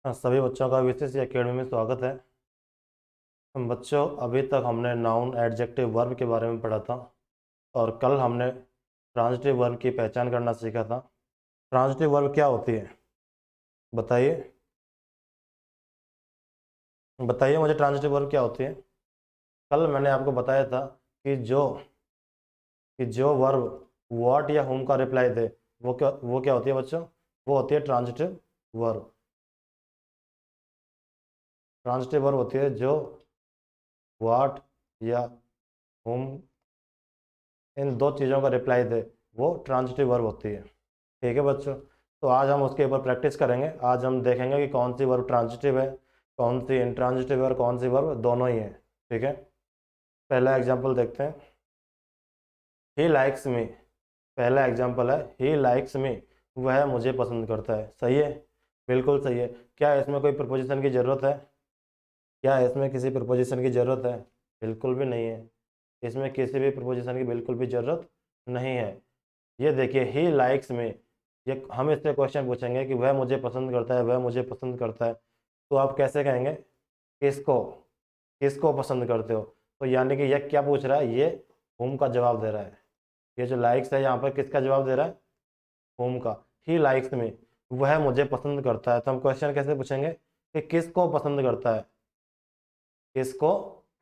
सभी बच्चों का विशेष एकेडमी में स्वागत है। बच्चों, अभी तक हमने नाउन एडजेक्टिव वर्ब के बारे में पढ़ा था और कल हमने ट्रांजिटिव वर्ब की पहचान करना सीखा था। ट्रांजिटिव वर्ब क्या होती है? बताइए बताइए मुझे, ट्रांजिटिव वर्ब क्या होती है? कल मैंने आपको बताया था कि जो वर्ब व्हाट या हुम का रिप्लाई दे वो क्या होती है बच्चों? वो होती है ट्रांजिटिव वर्ब। ट्रांजिटिव वर्ब होती है जो व्हाट या हुम, इन दो चीज़ों का रिप्लाई दे, वो ट्रांजिटिव वर्ब होती है। ठीक है बच्चों, तो आज हम उसके ऊपर प्रैक्टिस करेंगे। आज हम देखेंगे कि कौन सी वर्ब ट्रांजिटिव है, कौन सी इंट्रांजिटिव है और कौन सी वर्ब दोनों ही है। ठीक है, पहला एग्जाम्पल देखते हैं। He likes me. पहला एग्जाम्पल है ही लाइक्स मी, वह मुझे पसंद करता है। सही है, बिल्कुल सही है। क्या इसमें कोई प्रपोजिशन की ज़रूरत है? क्या इसमें किसी प्रपोजिशन की ज़रूरत है? बिल्कुल भी नहीं है। इसमें किसी भी प्रपोजिशन की बिल्कुल भी ज़रूरत नहीं है। ये देखिए ही लाइक्स में, ये हम इससे क्वेश्चन पूछेंगे कि वह मुझे पसंद करता है, वह मुझे पसंद करता है, तो आप कैसे कहेंगे? किसको? किसको पसंद करते हो? तो यानी कि यह क्या पूछ रहा है? ये होम का जवाब दे रहा है। ये जो लाइक्स है यहाँ पर किसका जवाब दे रहा है? होम का। ही लाइक्स में, वह मुझे पसंद करता है। तो हम क्वेश्चन कैसे पूछेंगे कि किसको पसंद करता है? किसको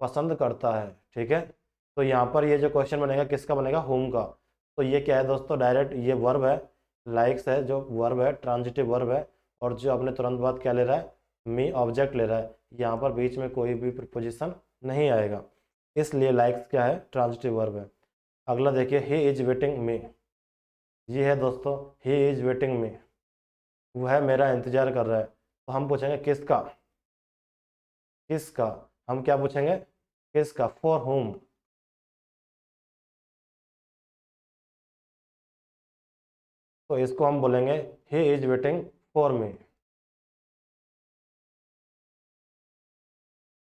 पसंद करता है? ठीक है, तो यहाँ पर ये जो क्वेश्चन बनेगा किसका बनेगा? होम का। तो ये क्या है दोस्तों? डायरेक्ट ये वर्ब है, लाइक्स है जो वर्ब है, ट्रांजिटिव वर्ब है। और जो अपने तुरंत बाद क्या ले रहा है? मी ऑब्जेक्ट ले रहा है। यहाँ पर बीच में कोई भी प्रीपोजिशन नहीं आएगा, इसलिए लाइक्स क्या है? ट्रांजिटिव वर्ब है। अगला देखिए, ही इज वेटिंग मी। ये है दोस्तों, ही इज वेटिंग मी, वह मेरा इंतजार कर रहा है। तो हम पूछेंगे किसका? किसका? हम क्या पूछेंगे? किसका? For home. तो इसको हम बोलेंगे he is waiting for me.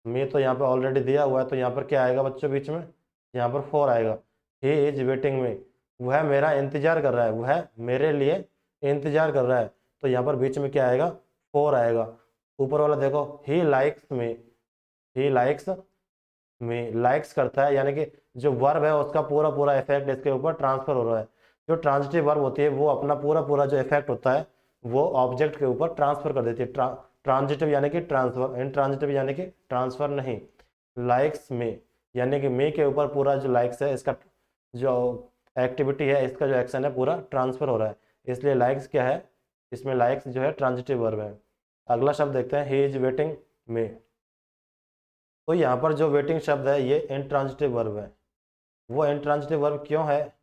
Me तो यहाँ पे ऑलरेडी दिया हुआ है, तो यहाँ पर क्या आएगा बच्चों बीच में? यहाँ पर फॉर आएगा। ही इज वेटिंग मी, वह मेरा इंतजार कर रहा है, वह मेरे लिए इंतजार कर रहा है। तो यहाँ पर बीच में क्या आएगा? फॉर आएगा। ऊपर वाला देखो, he likes me. He likes me, likes करता है, यानी कि जो वर्ब है उसका पूरा पूरा इफेक्ट इसके ऊपर ट्रांसफर हो रहा है। जो ट्रांजिटिव वर्ब होती है वो अपना पूरा पूरा जो इफेक्ट होता है वो ऑब्जेक्ट के ऊपर ट्रांसफर कर देती है। ट्रांजिटिव यानी कि ट्रांसफर, इंट्रांजिटिव यानी कि ट्रांसफर नहीं। लाइक्स में यानी कि मे के ऊपर पूरा जो लाइक्स है इसका जो एक्टिविटी है, इसका जो एक्शन है पूरा ट्रांसफर हो रहा है, इसलिए लाइक्स क्या है? इसमें लाइक्स जो है ट्रांजिटिव वर्ब है। अगला शब्द देखते हैं, ही इज वेटिंग मे। तो यहाँ पर जो वेटिंग शब्द है ये इंट्रांजिटिव वर्ब है। वो इंट्रांजिटिव वर्ब क्यों है?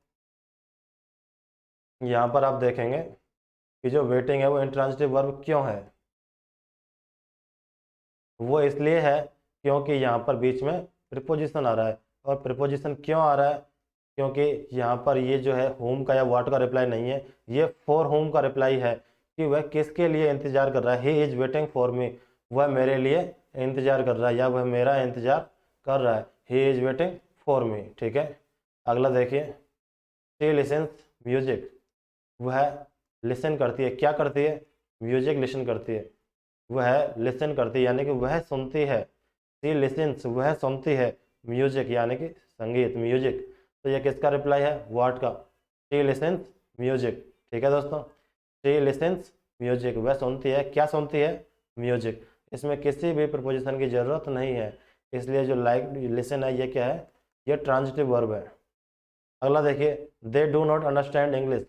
यहाँ पर आप देखेंगे कि जो वेटिंग है वो इंट्रांजिटिव वर्ब क्यों है? वो इसलिए है क्योंकि यहाँ पर बीच में प्रिपोजिशन आ रहा है। और प्रिपोजिशन क्यों आ रहा है? क्योंकि यहाँ पर ये जो है होम का या व्हाट का रिप्लाई नहीं है, ये फॉर होम का रिप्लाई है कि वह किसके लिए इंतजार कर रहा है। ही इज वेटिंग फॉर मी, वह मेरे लिए इंतजार कर रहा है या वह मेरा इंतजार कर रहा है। ही इज वेटिंग फॉर मी। ठीक है, अगला देखिए, शी लिसन्स म्यूजिक, वह लिसन करती है। क्या करती है? म्यूजिक लिसन करती है। वह लिसन करती है यानी कि वह सुनती है। सी लिसन्स, वह सुनती है। म्यूजिक यानी कि संगीत, म्यूजिक। तो यह किसका रिप्लाई है? व्हाट का। सी लिसन्स म्यूजिक। ठीक है दोस्तों, सी लिसन्स म्यूजिक, वह सुनती है। क्या सुनती है? म्यूजिक। इसमें किसी भी प्रपोजिशन की जरूरत नहीं है, इसलिए जो लाइक लिसन है ये क्या है? ये ट्रांजिटिव वर्ब है। अगला देखिए, they do not understand English.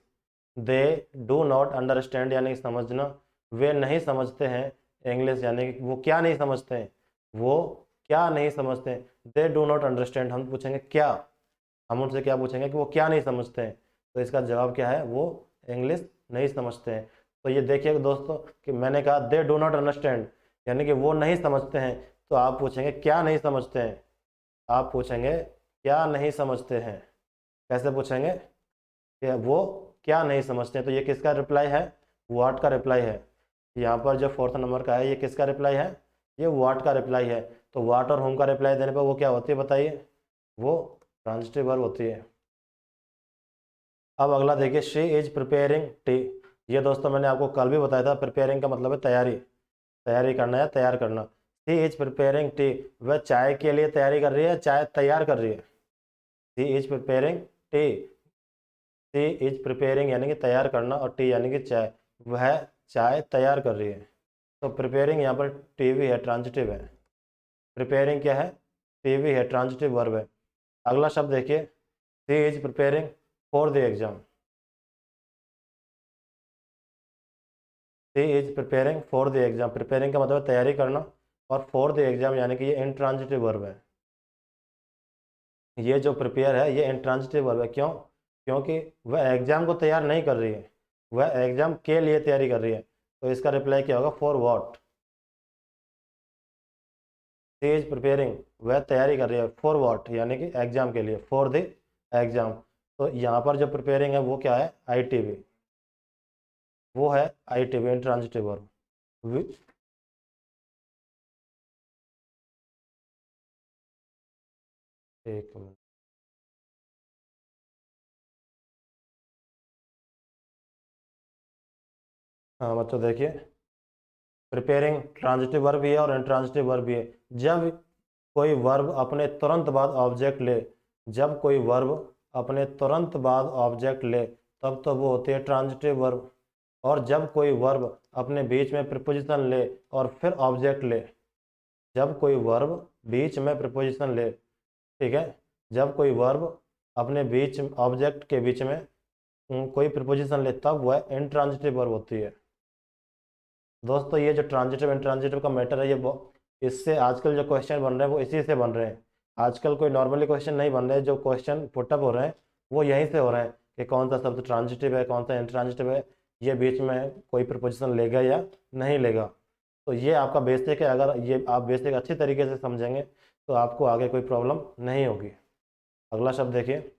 They do not understand यानी कि समझना, वे नहीं समझते हैं इंग्लिश, यानी कि वो क्या नहीं समझते हैं? वो क्या नहीं समझते हैं? They do not understand. हम पूछेंगे क्या? हम उनसे क्या पूछेंगे कि वो क्या नहीं समझते हैं? तो इसका जवाब क्या है? वो इंग्लिश नहीं समझते हैं। तो ये देखिए दोस्तों कि मैंने कहा दे डू नॉट अंडरस्टैंड यानी कि वो नहीं समझते हैं, तो आप पूछेंगे क्या नहीं समझते हैं? आप पूछेंगे क्या नहीं समझते हैं। कैसे पूछेंगे कि वो क्या नहीं समझते हैं? तो ये किसका रिप्लाई है? व्हाट का रिप्लाई है। यहाँ पर जो फोर्थ नंबर का है ये किसका रिप्लाई है? ये व्हाट का रिप्लाई है। तो व्हाट और होम का रिप्लाई देने पर वो क्या होती है बताइए? वो ट्रांजिटिव वर्ब होती है। अब अगला देखिए, शी इज प्रिपेयरिंग टी। ये दोस्तों मैंने आपको कल भी बताया था, प्रिपेयरिंग का मतलब है तैयारी। तैयारी करना या तैयार करना। सी इज प्रिपेयरिंग टी, वह चाय के लिए तैयारी कर रही है, चाय तैयार कर रही है। She is preparing tea, she is preparing यानी कि तैयार करना और टी यानी कि चाय, वह चाय तैयार कर रही है। तो प्रिपेयरिंग यहाँ पर टीवी है, ट्रांजिटिव है। प्रिपेयरिंग क्या है? टीवी है, ट्रांजिटिव वर्ब है। अगला शब्द देखिए, she is preparing for the exam. She is preparing for the exam, preparing का मतलब है तैयारी करना, और फॉर द एग्जाम यानी कि ये इंट्रांजिटिव वर्ब है। ये जो प्रिपेयर है ये इंट्रांजिटिव वर्ब है। क्यों? क्योंकि वह एग्जाम को तैयार नहीं कर रही है, वह एग्जाम के लिए तैयारी कर रही है। तो इसका रिप्लाई क्या होगा? For what. She is preparing, वह तैयारी कर रही है, फॉर व्हाट यानी कि एग्जाम के लिए, फॉर द एग्जाम। तो यहाँ पर जो प्रिपेयरिंग है वो क्या है? आई टी वी, वो है I T V, intransitive verb. एक मिनट। हाँ बच्चों देखिए, प्रिपेयरिंग ट्रांजिटिव वर्ब भी है और इंट्रांजिटिव वर्ब भी है। जब कोई वर्ब अपने तुरंत बाद ऑब्जेक्ट ले, जब कोई वर्ब अपने तुरंत बाद ऑब्जेक्ट ले, तब तो वो होती है ट्रांजिटिव वर्ब। और जब कोई वर्ब अपने बीच में प्रिपोजिशन ले और फिर ऑब्जेक्ट ले, जब कोई वर्ब बीच में प्रिपोजिशन ले, ठीक है, जब कोई वर्ब अपने बीच ऑब्जेक्ट के बीच में कोई प्रिपोजिशन ले, तब वह इंट्रांजिटिव वर्ब होती है। दोस्तों ये जो ट्रांजिटिव इंट्रांजिटिव का मैटर है, इससे आजकल जो क्वेश्चन बन रहे हैं वो इसी से बन रहे हैं। आजकल कोई नॉर्मली क्वेश्चन नहीं बन रहे हैं, जो क्वेश्चन पुटअप हो रहे हैं वो यहीं से हो रहे हैं कि कौन सा शब्द ट्रांजिटिव है, कौन सा इंट्रांजिटिव है, ये बीच में कोई प्रिपोजिशन लेगा या नहीं लेगा। तो ये आपका बेसिक है, अगर ये आप बेसिक अच्छी तरीके से समझेंगे तो आपको आगे कोई प्रॉब्लम नहीं होगी। अगला शब्द देखिए,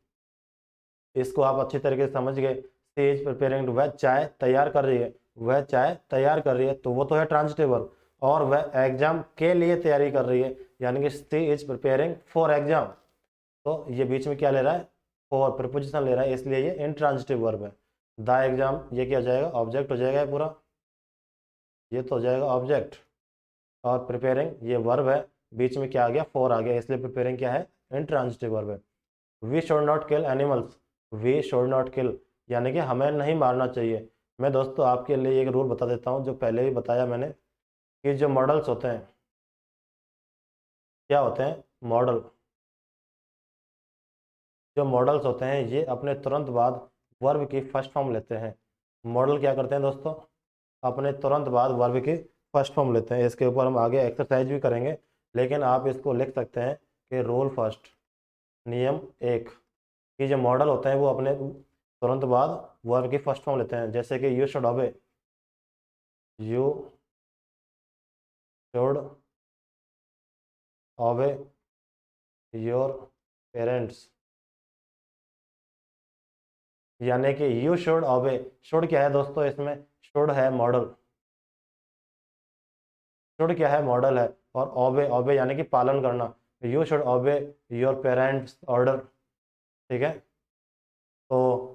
इसको आप अच्छी तरीके से समझ गए। सी इज प्रिपेयरिंग, वह चाय तैयार कर रही है, वह चाय तैयार कर रही है, तो वो तो है ट्रांजिटिव वर्ब। और वह एग्जाम के लिए तैयारी कर रही है, यानी कि सी इज प्रिपेयरिंग फॉर एग्जाम। तो ये बीच में क्या ले रहा है? फॉर प्रिपोजिशन ले रहा है, इसलिए ये इंट्रांजिटिव वर्ब है। द एग्जाम, ये क्या हो जाएगा? ऑब्जेक्ट हो जाएगा ये पूरा, ये तो हो जाएगा ऑब्जेक्ट। और प्रिपेयरिंग ये वर्ब है, बीच में क्या आ गया? फॉर आ गया, इसलिए प्रिपेयरिंग क्या है? इंट्रांजिटिव वर्ब है। We should not kill animals, we should not kill यानी कि हमें नहीं मारना चाहिए। मैं दोस्तों आपके लिए एक रूल बता देता हूँ, जो पहले भी बताया मैंने, कि जो मॉडल्स होते हैं, क्या होते हैं? मॉडल। जो मॉडल्स होते हैं ये अपने तुरंत बाद वर्ब की फर्स्ट फॉर्म लेते हैं। मॉडल क्या करते हैं दोस्तों? अपने तुरंत बाद वर्ब की फर्स्ट फॉर्म लेते हैं। इसके ऊपर हम आगे एक्सरसाइज भी करेंगे, लेकिन आप इसको लिख सकते हैं कि रूल फर्स्ट, नियम एक, कि जो मॉडल होते हैं वो अपने तुरंत बाद वर्ब की फर्स्ट फॉर्म लेते हैं। जैसे कि यू शुड ओबे, यू शुड ओबे योर पेरेंट्स, यानी कि यू शुड ओबे। शुड क्या है दोस्तों? इसमें शुड है मॉडल, शुड क्या है? मॉडल है। और ओबे, ओबे यानी कि पालन करना। यू शुड ओबे योर पेरेंट्स ऑर्डर, ठीक है। तो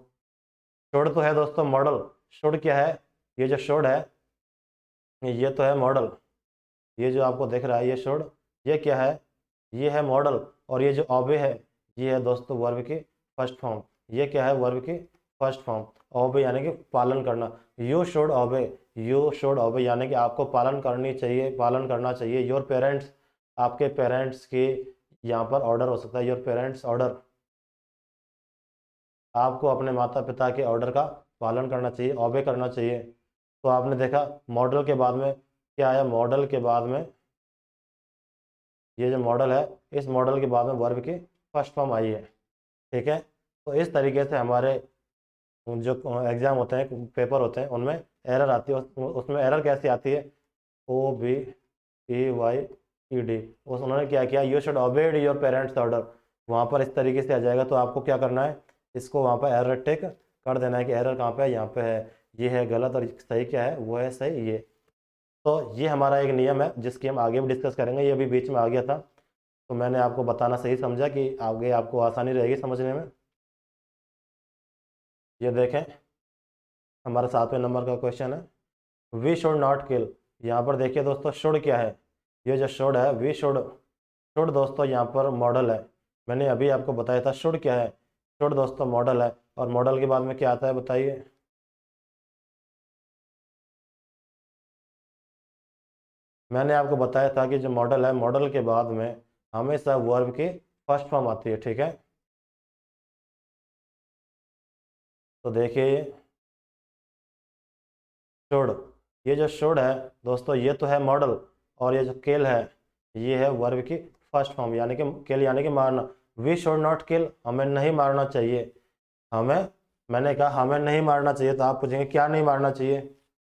शुड तो है दोस्तों मॉडल, शुड क्या है? ये जो शुड है ये तो है मॉडल, ये जो आपको दिख रहा है ये शुड, ये क्या है? ये है मॉडल। और ये जो ओबे है ये है दोस्तों वर्ब की फर्स्ट फॉर्म। ये क्या है? वर्ब की फर्स्ट फॉर्म। ओबे यानी कि पालन करना। यू शुड ओबे, यू शुड ओबे यानी कि आपको पालन करनी चाहिए, पालन करना चाहिए। योर पेरेंट्स, आपके पेरेंट्स की यहाँ पर ऑर्डर हो सकता है, योर पेरेंट्स ऑर्डर, आपको अपने माता पिता के ऑर्डर का पालन करना चाहिए, ओबे करना चाहिए। तो आपने देखा मॉडल के बाद में क्या आया? मॉडल के बाद में ये जो मॉडल है, इस मॉडल के बाद में वर्ब की फर्स्ट फॉर्म आई है, ठीक है। तो इस तरीके से हमारे जो एग्जाम होते हैं, पेपर होते हैं, उनमें एरर आती है। उसमें एरर कैसी आती है? OBEYED, उस उन्होंने क्या किया? You should obeyed your parents order, वहाँ पर इस तरीके से आ जाएगा। तो आपको क्या करना है? इसको वहाँ पर एरर टिक कर देना है कि एरर कहाँ पे है, यहाँ पे है, ये है गलत और सही क्या है? वो है सही ये। तो ये हमारा एक नियम है जिसकी हम आगे भी डिस्कस करेंगे, ये अभी बीच में आ गया था तो मैंने आपको बताना सही समझा कि आगे आपको आसानी रहेगी समझने में। ये देखें, हमारा 7वें नंबर का क्वेश्चन है, वी शुड नॉट किल, यहाँ पर देखिए दोस्तों शुड क्या है, ये जो शुड है वी शुड, शुड दोस्तों यहाँ पर मॉडल है। मैंने अभी आपको बताया था शुड क्या है, शुड दोस्तों मॉडल है। और मॉडल के बाद में क्या आता है बताइए, मैंने आपको बताया था कि जो मॉडल है, मॉडल के बाद में हमेशा वर्ब की फर्स्ट फॉर्म आती है, ठीक है। तो देखिए शुड, ये जो शुड है दोस्तों ये तो है मॉडल, और ये जो किल है ये है वर्ब की फर्स्ट फॉर्म, यानी कि किल यानी कि मारना। वी शुड नॉट किल, हमें नहीं मारना चाहिए, हमें, मैंने कहा हमें नहीं मारना चाहिए, तो आप पूछेंगे क्या नहीं मारना चाहिए,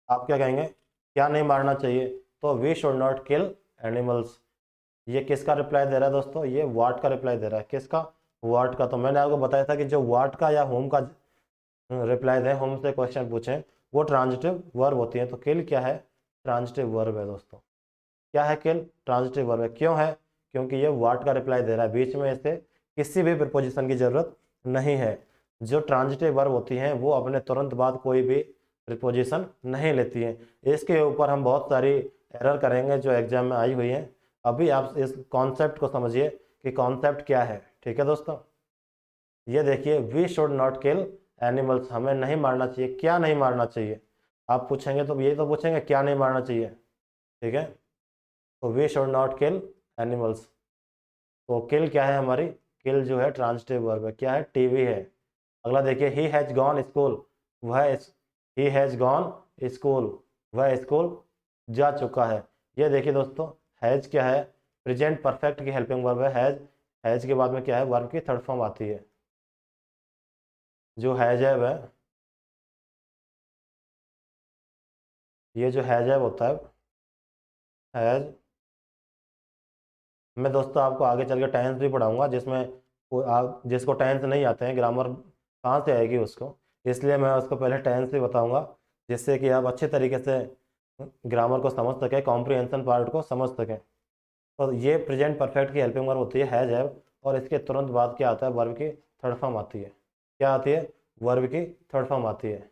आप क्या कहेंगे, क्या नहीं मारना चाहिए, तो we should not kill animals. ये किसका रिप्लाई दे रहा है दोस्तों, ये वाट का रिप्लाई दे रहा है, किसका, वाट का। तो मैंने आपको बताया था कि जो वाट का या होम का रिप्लाई दें, होम से क्वेश्चन पूछें, वो ट्रांजिटिव वर्ब होती है। तो किल क्या है, ट्रांजिटिव वर्ब है दोस्तों। क्या है किल, ट्रांजिटिव वर्ब है। क्यों है, क्योंकि ये वाट का रिप्लाई दे रहा है, बीच में इससे किसी भी प्रिपोजिशन की जरूरत नहीं है। जो ट्रांजिटिव वर्ब होती हैं वो अपने तुरंत बाद कोई भी प्रिपोजिशन नहीं लेती हैं। इसके ऊपर हम बहुत सारी एरर करेंगे जो एग्जाम में आई हुई हैं। अभी आप इस कॉन्सेप्ट को समझिए कि कॉन्सेप्ट क्या है, ठीक है दोस्तों। ये देखिए we should not kill animals, हमें नहीं मारना चाहिए, क्या नहीं मारना चाहिए, आप पूछेंगे तो ये तो पूछेंगे क्या नहीं मारना चाहिए, ठीक है। तो we should not kill animals. तो किल क्या है हमारी, किल जो है ट्रांजिटिव वर्ब है, क्या है, टीवी है। अगला देखिए ही हैज गॉन स्कूल, वह ही हैज गॉन स्कूल, वह स्कूल जा चुका है। ये देखिए दोस्तों हैज क्या है, प्रेजेंट परफेक्ट की हेल्पिंग वर्ब है हैज। हैज के बाद में क्या है, वर्ब की थर्ड फॉर्म आती है। जो हैज है वह, ये जो हैज है होता है हैज। मैं दोस्तों आपको आगे चल के टेंस भी पढ़ाऊंगा, जिसमें आप जिसको टेंस नहीं आते हैं, ग्रामर कहाँ से आएगी उसको, इसलिए मैं उसको पहले टेंस भी बताऊंगा, जिससे कि आप अच्छे तरीके से ग्रामर को समझ सकें, कॉम्प्रिहेंशन पार्ट को समझ सकें। तो ये प्रेजेंट परफेक्ट की हेल्पिंग वर्ब होती है हैज है, और इसके तुरंत बाद क्या आता है, वर्ब की थर्ड फॉर्म आती है। क्या आती है, वर्ब की थर्ड फॉर्म आती है।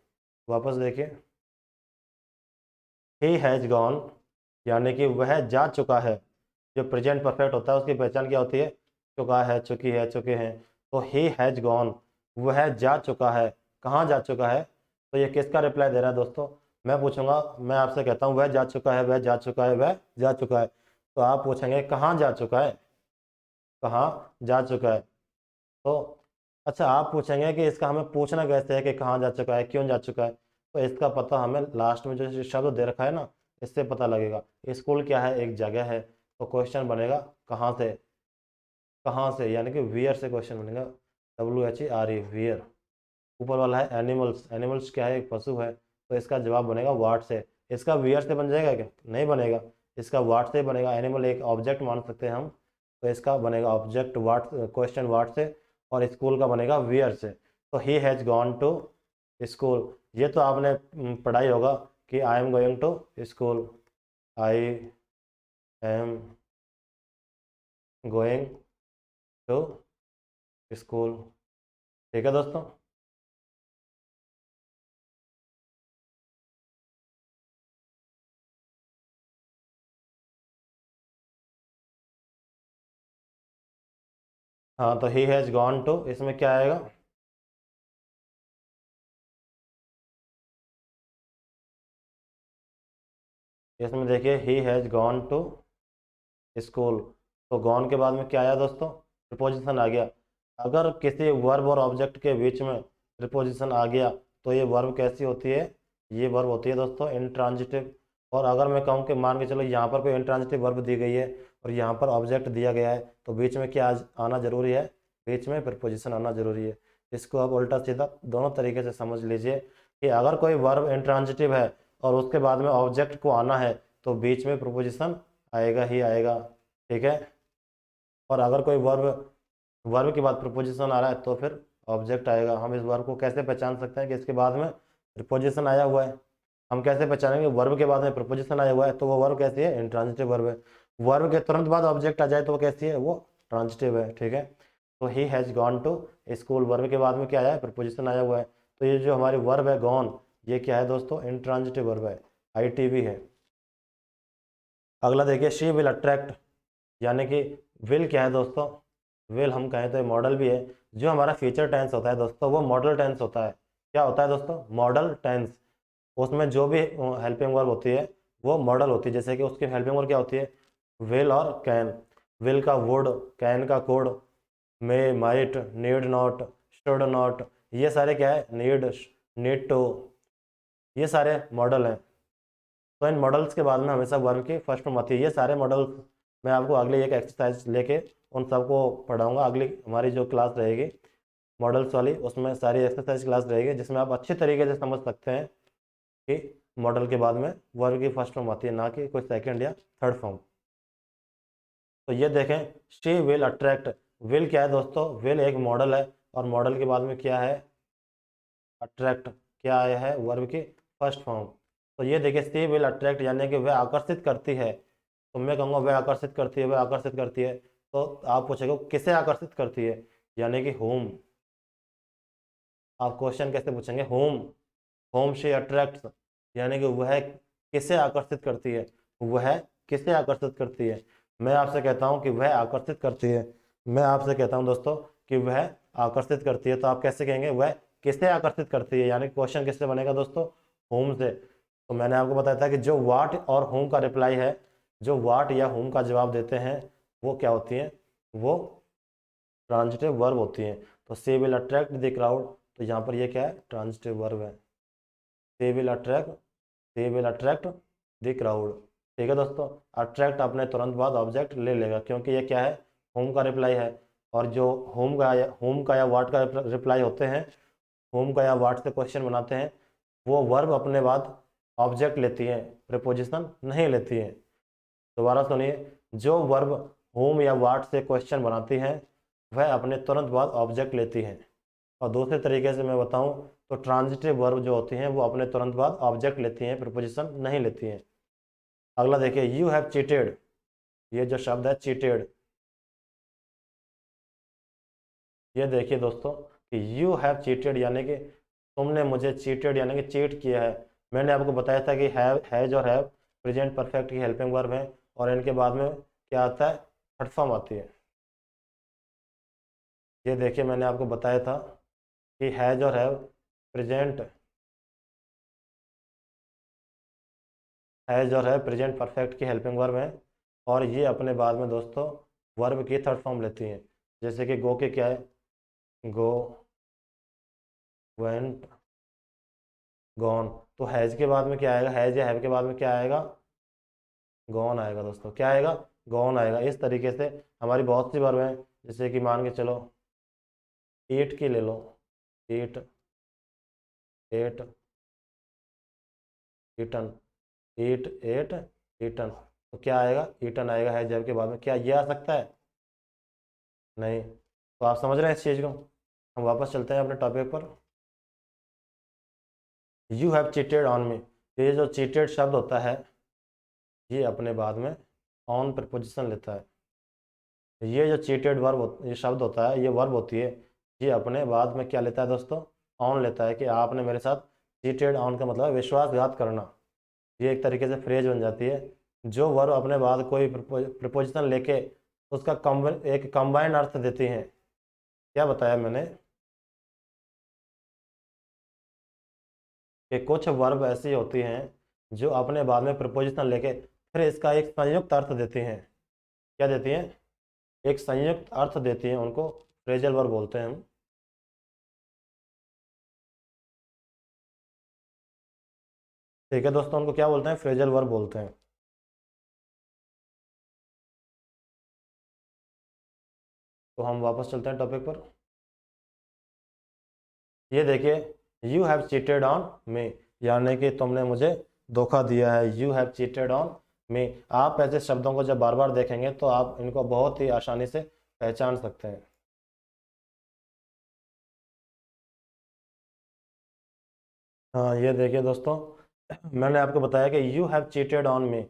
वापस देखिए ही हैज गॉन, यानी कि वह जा चुका है। जो प्रेजेंट परफेक्ट होता है उसकी पहचान क्या होती है, चुका है, चुकी है, चुके हैं। तो ही हैज गॉन, वह जा चुका है, कहाँ जा चुका है। तो ये किसका रिप्लाई दे रहा है दोस्तों, मैं पूछूंगा, मैं आपसे कहता हूँ वह जा चुका है, वह जा चुका है, वह जा चुका है, तो आप पूछेंगे कहाँ जा चुका है, कहाँ जा चुका है। तो अच्छा आप पूछेंगे कि इसका हमें पूछना कैसे है कि कहाँ जा चुका है, क्यों जा चुका है। तो इसका पता हमें लास्ट में जो शब्द दे रखा है ना, इससे पता लगेगा। स्कूल क्या है, एक जगह है, तो क्वेश्चन बनेगा कहाँ से, कहाँ से, यानी कि वियर से क्वेश्चन बनेगा, WHERE वियर। ऊपर वाला है एनिमल्स, एनिमल्स क्या है, एक पशु है, तो इसका जवाब बनेगा वाट से। इसका वियर से बन जाएगा क्या, नहीं बनेगा, इसका वाट से बनेगा। एनिमल एक ऑब्जेक्ट मान सकते हैं हम, तो इसका बनेगा ऑब्जेक्ट वाट, क्वेश्चन वाट से, और स्कूल का बनेगा वियर से। तो he has gone to school, ये तो आपने पढ़ाई होगा कि I am going to school, I am going to school, ठीक है दोस्तों। हाँ तो ही हैज़ गॉन टू, इसमें क्या आएगा, इसमें देखिए he has gone to school. तो गॉन के बाद में क्या आया दोस्तों, प्रिपोजिशन आ गया। अगर किसी वर्ब और ऑब्जेक्ट के बीच में प्रिपोजिशन आ गया तो ये वर्ब कैसी होती है, ये वर्ब होती है दोस्तों इंट्रांजिटिव। और अगर मैं कहूँ कि मान के चलो यहाँ पर कोई इंट्रांजिटिव वर्ब दी गई है और यहाँ पर ऑब्जेक्ट दिया गया है, तो बीच में क्या आना जरूरी है, बीच में प्रिपोजिशन आना जरूरी है। इसको आप उल्टा सीधा दोनों तरीके से समझ लीजिए कि अगर कोई वर्ब इंट्रांजिटिव है और उसके बाद में ऑब्जेक्ट को आना है, तो बीच में प्रिपोजिशन आएगा ही आएगा, ठीक है। और अगर कोई वर्ब, वर्ब के बाद प्रपोजिशन आ रहा है तो फिर ऑब्जेक्ट आएगा। हम इस वर्ब को कैसे पहचान सकते हैं कि इसके बाद में प्रपोजिशन आया हुआ है, हम कैसे पहचानेंगे, वर्ब के बाद में प्रपोजिशन आया हुआ है तो वो वर्ब कैसी है, इंट्रांजिटिव वर्ब है। वर्ब के तुरंत बाद ऑब्जेक्ट आ जाए तो वो कैसी है, वो ट्रांजिटिव है, ठीक है। तो he has gone to school, verb के बाद में क्या आया है, प्रपोजिशन आया हुआ है। तो ये जो हमारी वर्ब है गॉन, ये क्या है दोस्तों, इंट्रांजिटिव वर्ब है, ITV है। अगला देखिए शी विल अट्रैक्ट, यानी कि विल क्या है दोस्तों, विल हम कहें तो मॉडल भी है। जो हमारा फ्यूचर टेंस होता है दोस्तों वो मॉडल टेंस होता है। क्या होता है दोस्तों, मॉडल टेंस। उसमें जो भी हेल्पिंग वर्ब होती है वो मॉडल होती है। जैसे कि उसकी हेल्पिंग वर्ब क्या होती है, विल और कैन। विल का वुड, कैन का could, may, might, need not, should not, ये सारे क्या है, नीड, नीड टू, ये सारे मॉडल हैं। तो इन मॉडल्स के बाद में हमेशा वर्ब की फर्स्ट फॉर्म आती है। ये सारे मॉडल्स मैं आपको अगली एक एक्सरसाइज लेके उन सबको पढ़ाऊंगा। अगली हमारी जो क्लास रहेगी मॉडल्स वाली, उसमें सारी एक्सरसाइज क्लास रहेगी जिसमें आप अच्छे तरीके से समझ सकते हैं कि मॉडल के बाद में वर्ब की फर्स्ट फॉर्म आती है, ना कि कोई सेकंड या थर्ड फॉर्म। तो ये देखें, शी विल अट्रैक्ट। विल क्या है दोस्तों, विल एक मॉडल है और मॉडल के बाद में क्या है, अट्रैक्ट, क्या आया है, वर्ब की फर्स्ट फॉर्म। तो ये देखिए सी विल अट्रैक्ट, यानी कि वह आकर्षित करती है। तो मैं कहूँगा वह आकर्षित करती है, वह आकर्षित करती है। तो आप पूछेगा किसे आकर्षित करती है, यानी कि होम। आप क्वेश्चन कैसे पूछेंगे, होम, होम शी अट्रैक्ट्स, यानी कि वह किसे आकर्षित करती है, वह किसे आकर्षित करती है। मैं आपसे कहता हूँ कि वह आकर्षित करती है। मैं आपसे कहता हूँ दोस्तों कि वह आकर्षित करती है, तो आप कैसे कहेंगे, वह किसे आकर्षित करती है, यानी क्वेश्चन किससे बनेगा दोस्तों, होम से। तो मैंने आपको बताया था कि जो वाट और होम का रिप्लाई है, जो वाट या होम का जवाब देते हैं वो क्या होती हैं, वो ट्रांजिटिव वर्ब होती हैं। तो she will attract the crowd, तो यहाँ पर ये क्या है, ट्रांजिटिव वर्ब है। She will attract, she will attract the crowd. ठीक है दोस्तों, अट्रैक्ट अपने तुरंत बाद ऑब्जेक्ट ले लेगा, क्योंकि ये क्या है, होम का रिप्लाई है। और जो होम का या वाट का रिप्लाई होते हैं, होम का या वाट से क्वेश्चन बनाते हैं, वो वर्ब अपने बाद ऑब्जेक्ट लेती हैं, प्रीपोजिशन नहीं लेती हैं। दोबारा सुनिए, जो वर्ब होम या वाट से क्वेश्चन बनाती हैं वह अपने तुरंत बाद ऑब्जेक्ट लेती हैं। और दूसरे तरीके से मैं बताऊं तो ट्रांजिटिव वर्ब जो होती हैं वो अपने तुरंत बाद ऑब्जेक्ट लेती हैं, प्रीपोजिशन नहीं लेती हैं। अगला देखिए, यू हैव चीटेड। ये जो शब्द है चीटेड, ये देखिए दोस्तों कि यू हैव चीटेड, यानी कि तुमने मुझे चीटेड यानी कि चीट किया है। मैंने आपको बताया था कि हैज और हैव प्रेजेंट परफेक्ट की हेल्पिंग वर्ब है, और इनके बाद में क्या आता है, थर्ड फॉर्म आती है। ये देखिए मैंने आपको बताया था कि हैज और हैव प्रेजेंट, हैज और है प्रेजेंट परफेक्ट की हेल्पिंग वर्ब है, और ये अपने बाद में दोस्तों वर्ब की थर्ड फॉर्म लेती हैं। जैसे कि गो के क्या है, गो, वेंट, गॉन। तो हैज के बाद में क्या आएगा, हैज या हैव के बाद में क्या आएगा, गॉन आएगा दोस्तों। क्या आएगा, गॉन आएगा। इस तरीके से हमारी बहुत सी वर्ब हैं, जैसे कि मान के चलो ईट की ले लो, ईट, एट, ईटन, ईट, एट, ईटन। तो क्या आएगा, ईटन आएगा हैज हैव के बाद में। क्या ये आ सकता है, नहीं। तो आप समझ रहे हैं इस चीज़ को। हम वापस चलते हैं अपने टॉपिक पर। You have cheated on me, ये जो चीटेड शब्द होता है ये अपने बाद में ऑन प्रपोजिशन लेता है। ये जो चीटेड वर्ब ये शब्द होता है, ये वर्ब होती है, ये अपने बाद में क्या लेता है दोस्तों, ऑन लेता है। कि आपने मेरे साथ चीटेड ऑन का मतलब है विश्वासघात करना। ये एक तरीके से फ्रेज बन जाती है। जो वर्ब अपने बाद कोई प्रपोजिशन लेके उसका एक कंबाइंड अर्थ देती हैं। क्या बताया मैंने, कि कुछ वर्ब ऐसी होती हैं जो अपने बाद में प्रपोजिशन लेके फिर इसका एक संयुक्त अर्थ देती हैं। क्या देती हैं, एक संयुक्त अर्थ देती हैं, उनको फ्रेजल वर्ब बोलते हैं हम। ठीक है दोस्तों, उनको क्या बोलते हैं, फ्रेजल वर्ब बोलते हैं। तो हम वापस चलते हैं टॉपिक पर। ये देखिए, you have cheated on me, यानी कि तुमने मुझे धोखा दिया है। You have cheated on me. आप ऐसे शब्दों को जब बार बार देखेंगे तो आप इनको बहुत ही आसानी से पहचान सकते हैं। हाँ ये देखिए दोस्तों, मैंने आपको बताया कि you have cheated on me.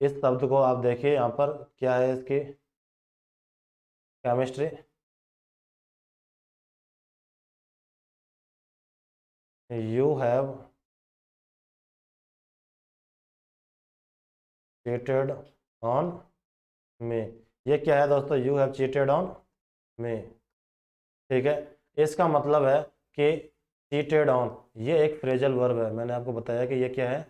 इस शब्द को आप देखिए, यहाँ पर क्या है इसकी chemistry, you have cheated on me. ये क्या है दोस्तों, you have cheated on me. ठीक है, इसका मतलब है कि चीटेड ऑन ये एक फ्रेजल वर्ब है। मैंने आपको बताया कि ये क्या है,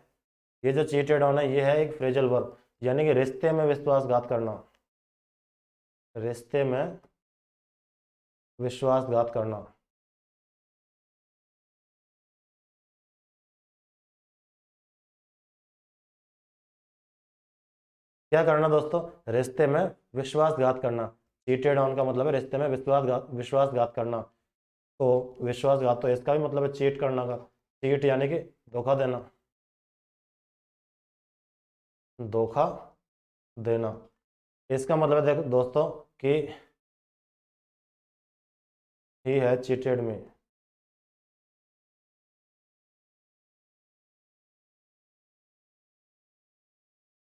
ये जो चीटेड ऑन है ये है एक फ्रेजल वर्ब, यानी कि रिश्ते में विश्वासघात करना, रिश्ते में विश्वासघात करना। क्या करना दोस्तों, रिश्ते में विश्वासघात करना। चीटेड ऑन का मतलब है रिश्ते में विश्वासघात करना। तो विश्वासघात तो इसका भी मतलब है चीट करना का। चीट यानी कि धोखा देना, धोखा देना। इसका मतलब है देखो दोस्तों कि ही है चीटेड मी।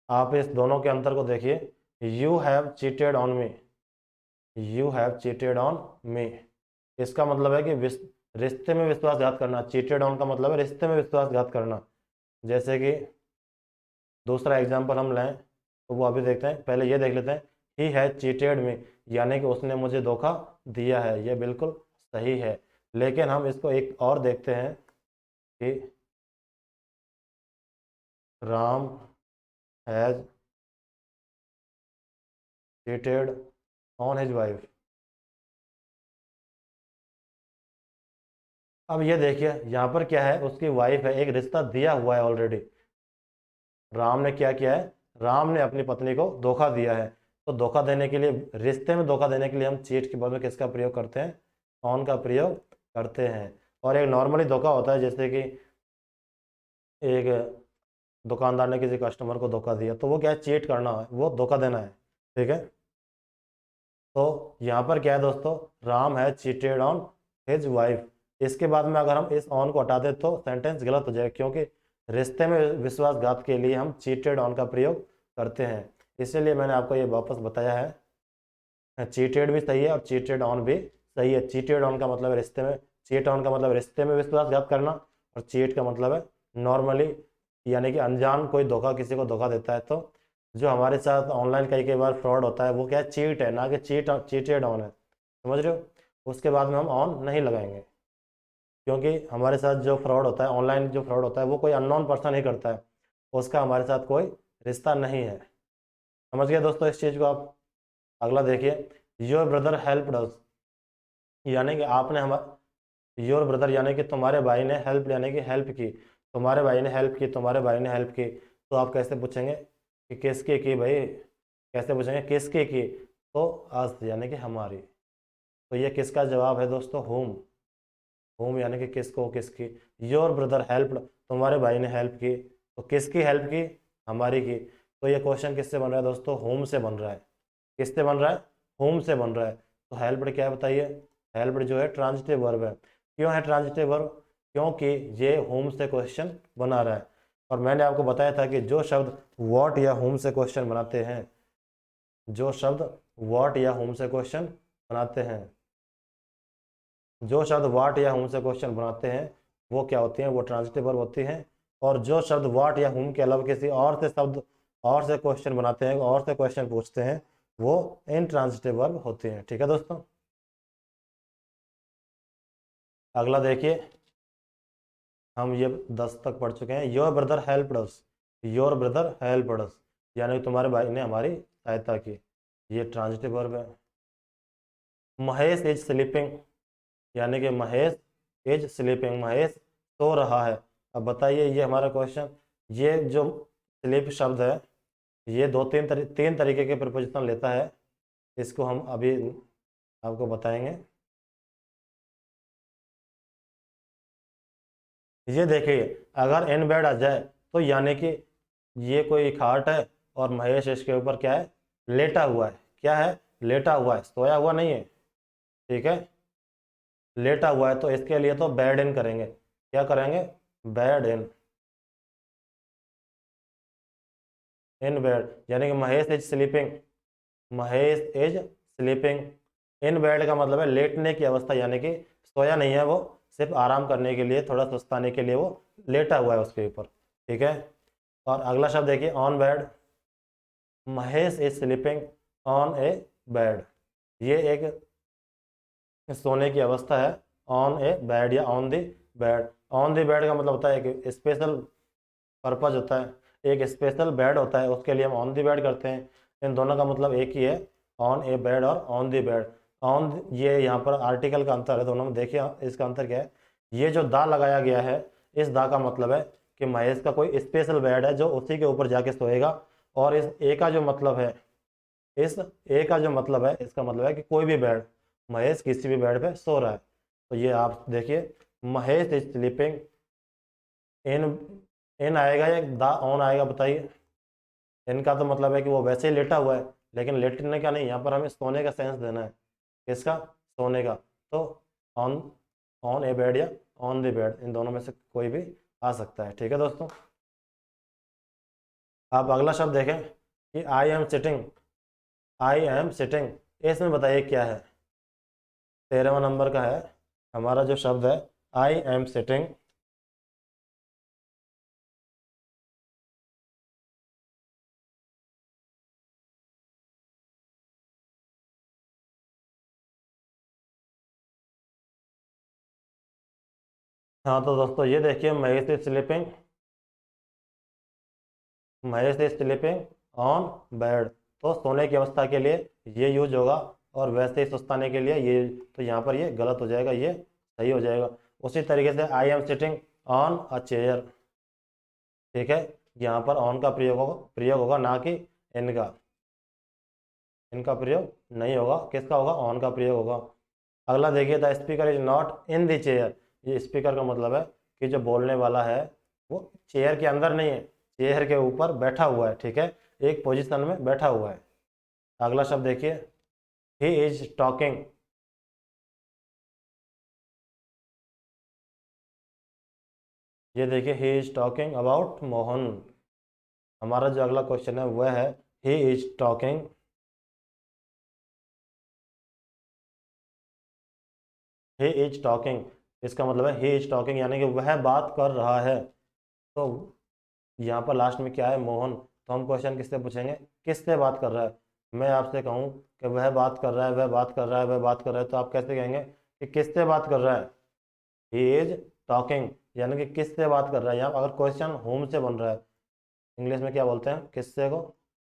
आप इस दोनों के अंतर को देखिए, you have cheated on me, you have cheated on me. इसका मतलब है कि रिश्ते में विश्वासघात करना। चीटेड ऑन का मतलब है रिश्ते में विश्वासघात करना। जैसे कि दूसरा एग्जाम्पल हम लें तो वो अभी देखते हैं, पहले ये देख लेते हैं। ही हैज चीटेड मी, यानी कि उसने मुझे धोखा दिया है, ये बिल्कुल सही है। लेकिन हम इसको एक और देखते हैं कि Ram has cheated on his wife. अब ये देखिए यहाँ पर क्या है, उसकी वाइफ है, एक रिश्ता दिया हुआ है ऑलरेडी। राम ने क्या किया है, राम ने अपनी पत्नी को धोखा दिया है। तो धोखा देने के लिए, रिश्ते में धोखा देने के लिए हम चीट के बदले किसका प्रयोग करते हैं, ऑन का प्रयोग करते हैं। और एक नॉर्मली धोखा होता है, जैसे कि एक दुकानदार ने किसी कस्टमर को धोखा दिया, तो वो क्या है, चीट करना है, वो धोखा देना है। ठीक है, तो यहाँ पर क्या है दोस्तों, राम है चीटेड ऑन हिज वाइफ। इसके बाद में अगर हम इस ऑन को हटा दें तो सेंटेंस गलत हो जाएगा, क्योंकि रिश्ते में विश्वासघात के लिए हम चीटेड ऑन का प्रयोग करते हैं। इसलिए मैंने आपको ये वापस बताया है, चीटेड भी सही है और चीटेड ऑन भी सही है। चीटेड ऑन का मतलब है रिश्ते में, चीट ऑन का मतलब रिश्ते में विश्वासघात करना, और चीट का मतलब है नॉर्मली, यानी कि अनजान कोई धोखा, किसी को धोखा देता है। तो जो हमारे साथ ऑनलाइन कई कई बार फ्रॉड होता है वो क्या है, चीट है, ना कि चीटेड ऑन है। समझ रहे हो, उसके बाद में हम ऑन नहीं लगाएंगे, क्योंकि हमारे साथ जो फ्रॉड होता है, ऑनलाइन जो फ्रॉड होता है, वो कोई अननोन पर्सन ही करता है, उसका हमारे साथ कोई रिश्ता नहीं है। समझ गए दोस्तों इस चीज़ को आप। अगला देखिए, योर ब्रदर हेल्प्ड अस, यानी कि आपने हमारे, योर ब्रदर यानी कि तुम्हारे भाई ने, हेल्प यानी कि हेल्प की, तुम्हारे भाई ने हेल्प की, तुम्हारे भाई ने हेल्प की। तो आप कैसे पूछेंगे कि किसकी की भाई, कैसे पूछेंगे किसकी की, तो अस यानी कि हमारी। तो ये किसका जवाब है दोस्तों, होम। होम यानी कि किसको, किसकी। योर ब्रदर हेल्प्ड, तुम्हारे भाई ने हेल्प की, तो किसकी हेल्प की, हमारी की। तो ये क्वेश्चन किससे बन रहा है दोस्तों, होम से बन रहा है। किससे बन रहा है, होम से बन रहा है। तो हेल्प्ड क्या है बताइए, हेल्प्ड जो है ट्रांजिटिव वर्ब है। क्यों है ट्रांजिटिव वर्ब, क्योंकि ये होम से क्वेश्चन बना रहा है। और मैंने आपको बताया था कि जो शब्द व्हाट या होम से क्वेश्चन बनाते हैं, जो शब्द व्हाट या होम से क्वेश्चन बनाते हैं, जो शब्द व्हाट या हुम से क्वेश्चन बनाते हैं वो क्या होती हैं, वो ट्रांजिटिव वर्ब होती हैं। और जो शब्द व्हाट या हुम के अलावा किसी और से शब्द, और से क्वेश्चन बनाते हैं, और से क्वेश्चन पूछते हैं, वो इनट्रांजिटिव वर्ब होते हैं। ठीक है दोस्तों, अगला देखिए, हम ये 10 तक पढ़ चुके हैं। Your brother helped us, your brother helped अस, यानी कि तुम्हारे भाई ने हमारी सहायता की, ये ट्रांजिटिव वर्ब है। महेश इज स्लीपिंग, यानी कि महेश इज स्लीपिंग, महेश सो रहा है। अब बताइए, ये हमारा क्वेश्चन, ये जो स्लीप शब्द है, ये तीन तरीके के प्रपोजिशन लेता है। इसको हम अभी आपको बताएंगे। ये देखिए, अगर इन बेड आ जाए तो यानी कि ये कोई खाट है और महेश इसके ऊपर क्या है, लेटा हुआ है। क्या है, लेटा हुआ है, सोया हुआ नहीं है। ठीक है, लेटा हुआ है, तो इसके लिए तो बेड इन करेंगे। क्या करेंगे, बेड इन, इन बेड, यानी कि Mahesh is sleeping, Mahesh is sleeping in bed का मतलब है लेटने की अवस्था, यानी कि सोया नहीं है वो, सिर्फ आराम करने के लिए, थोड़ा सुस्ताने के लिए वो लेटा हुआ है उसके ऊपर। ठीक है, और अगला शब्द देखिए, on bed, Mahesh is sleeping on A bed. ये एक सोने की अवस्था है। ऑन ए बेड या on the bed. On the bed का मतलब होता है कि स्पेशल पर्पज होता है, एक स्पेशल बेड होता है, उसके लिए हम ऑन द बेड करते हैं। इन दोनों का मतलब एक ही है, ऑन ए बेड और ऑन द बेड। ऑन, ये यहाँ पर आर्टिकल का अंतर है दोनों में। देखिए इसका अंतर क्या है। ये जो दा लगाया गया है, इस दा का मतलब है कि महेश का कोई स्पेशल बेड है जो उसी के ऊपर जाके सोएगा। और इस ए का जो मतलब है, इस ए का जो मतलब है, इसका मतलब है कि कोई भी बेड, महेश किसी भी बेड पे सो रहा है। तो ये आप देखिए, महेश इज स्लीपिंग इन, इन आएगा या दा ऑन आएगा बताइए। इनका तो मतलब है कि वो वैसे ही लेटा हुआ है, लेकिन लेटने का नहीं, यहाँ पर हमें सोने का सेंस देना है। किसका? सोने का। तो ऑन, ऑन ए बेड या ऑन द बेड, इन दोनों में से कोई भी आ सकता है। ठीक है दोस्तों। आप अगला शब्द देखें कि I am sitting. I am sitting, इसमें बताइए क्या है। 13वां नंबर का है हमारा जो शब्द है, आई एम सिटिंग। हाँ तो दोस्तों ये देखिए, Mahesh is sleeping, Mahesh is sleeping on bed. तो सोने की अवस्था के लिए ये यूज होगा, और वैसे ही सुस्ताने के लिए ये, तो यहाँ पर ये गलत हो जाएगा, ये सही हो जाएगा। उसी तरीके से I am sitting on a chair. ठीक है, यहाँ पर ऑन का प्रयोग होगा, ना कि इनका। इनका प्रयोग नहीं होगा, किसका होगा? ऑन का प्रयोग होगा। अगला देखिए, the speaker is not in the chair. ये स्पीकर का मतलब है कि जो बोलने वाला है वो चेयर के अंदर नहीं है, चेयर के ऊपर बैठा हुआ है। ठीक है, एक पोजीशन में बैठा हुआ है। अगला शब्द देखिए, ही इज टॉकिंग। ये देखिए, ही इज टॉकिंग अबाउट मोहन। हमारा जो अगला क्वेश्चन है वह है, ही is talking, he is talking. इसका मतलब है ही इज टॉकिंग, यानी कि वह बात कर रहा है। तो यहाँ पर लास्ट में क्या है? मोहन। तो हम क्वेश्चन किससे पूछेंगे? किससे बात कर रहा है? मैं आपसे कहूँ कि वह बात कर रहा है, वह बात कर रहा है, वह बात कर रहा है, तो आप कैसे कहेंगे कि किससे बात कर रहा है? ही इज टॉकिंग, यानी कि किससे बात कर रहा है। यहाँ अगर क्वेश्चन होम से बन रहा है, इंग्लिश में क्या बोलते हैं किससे को?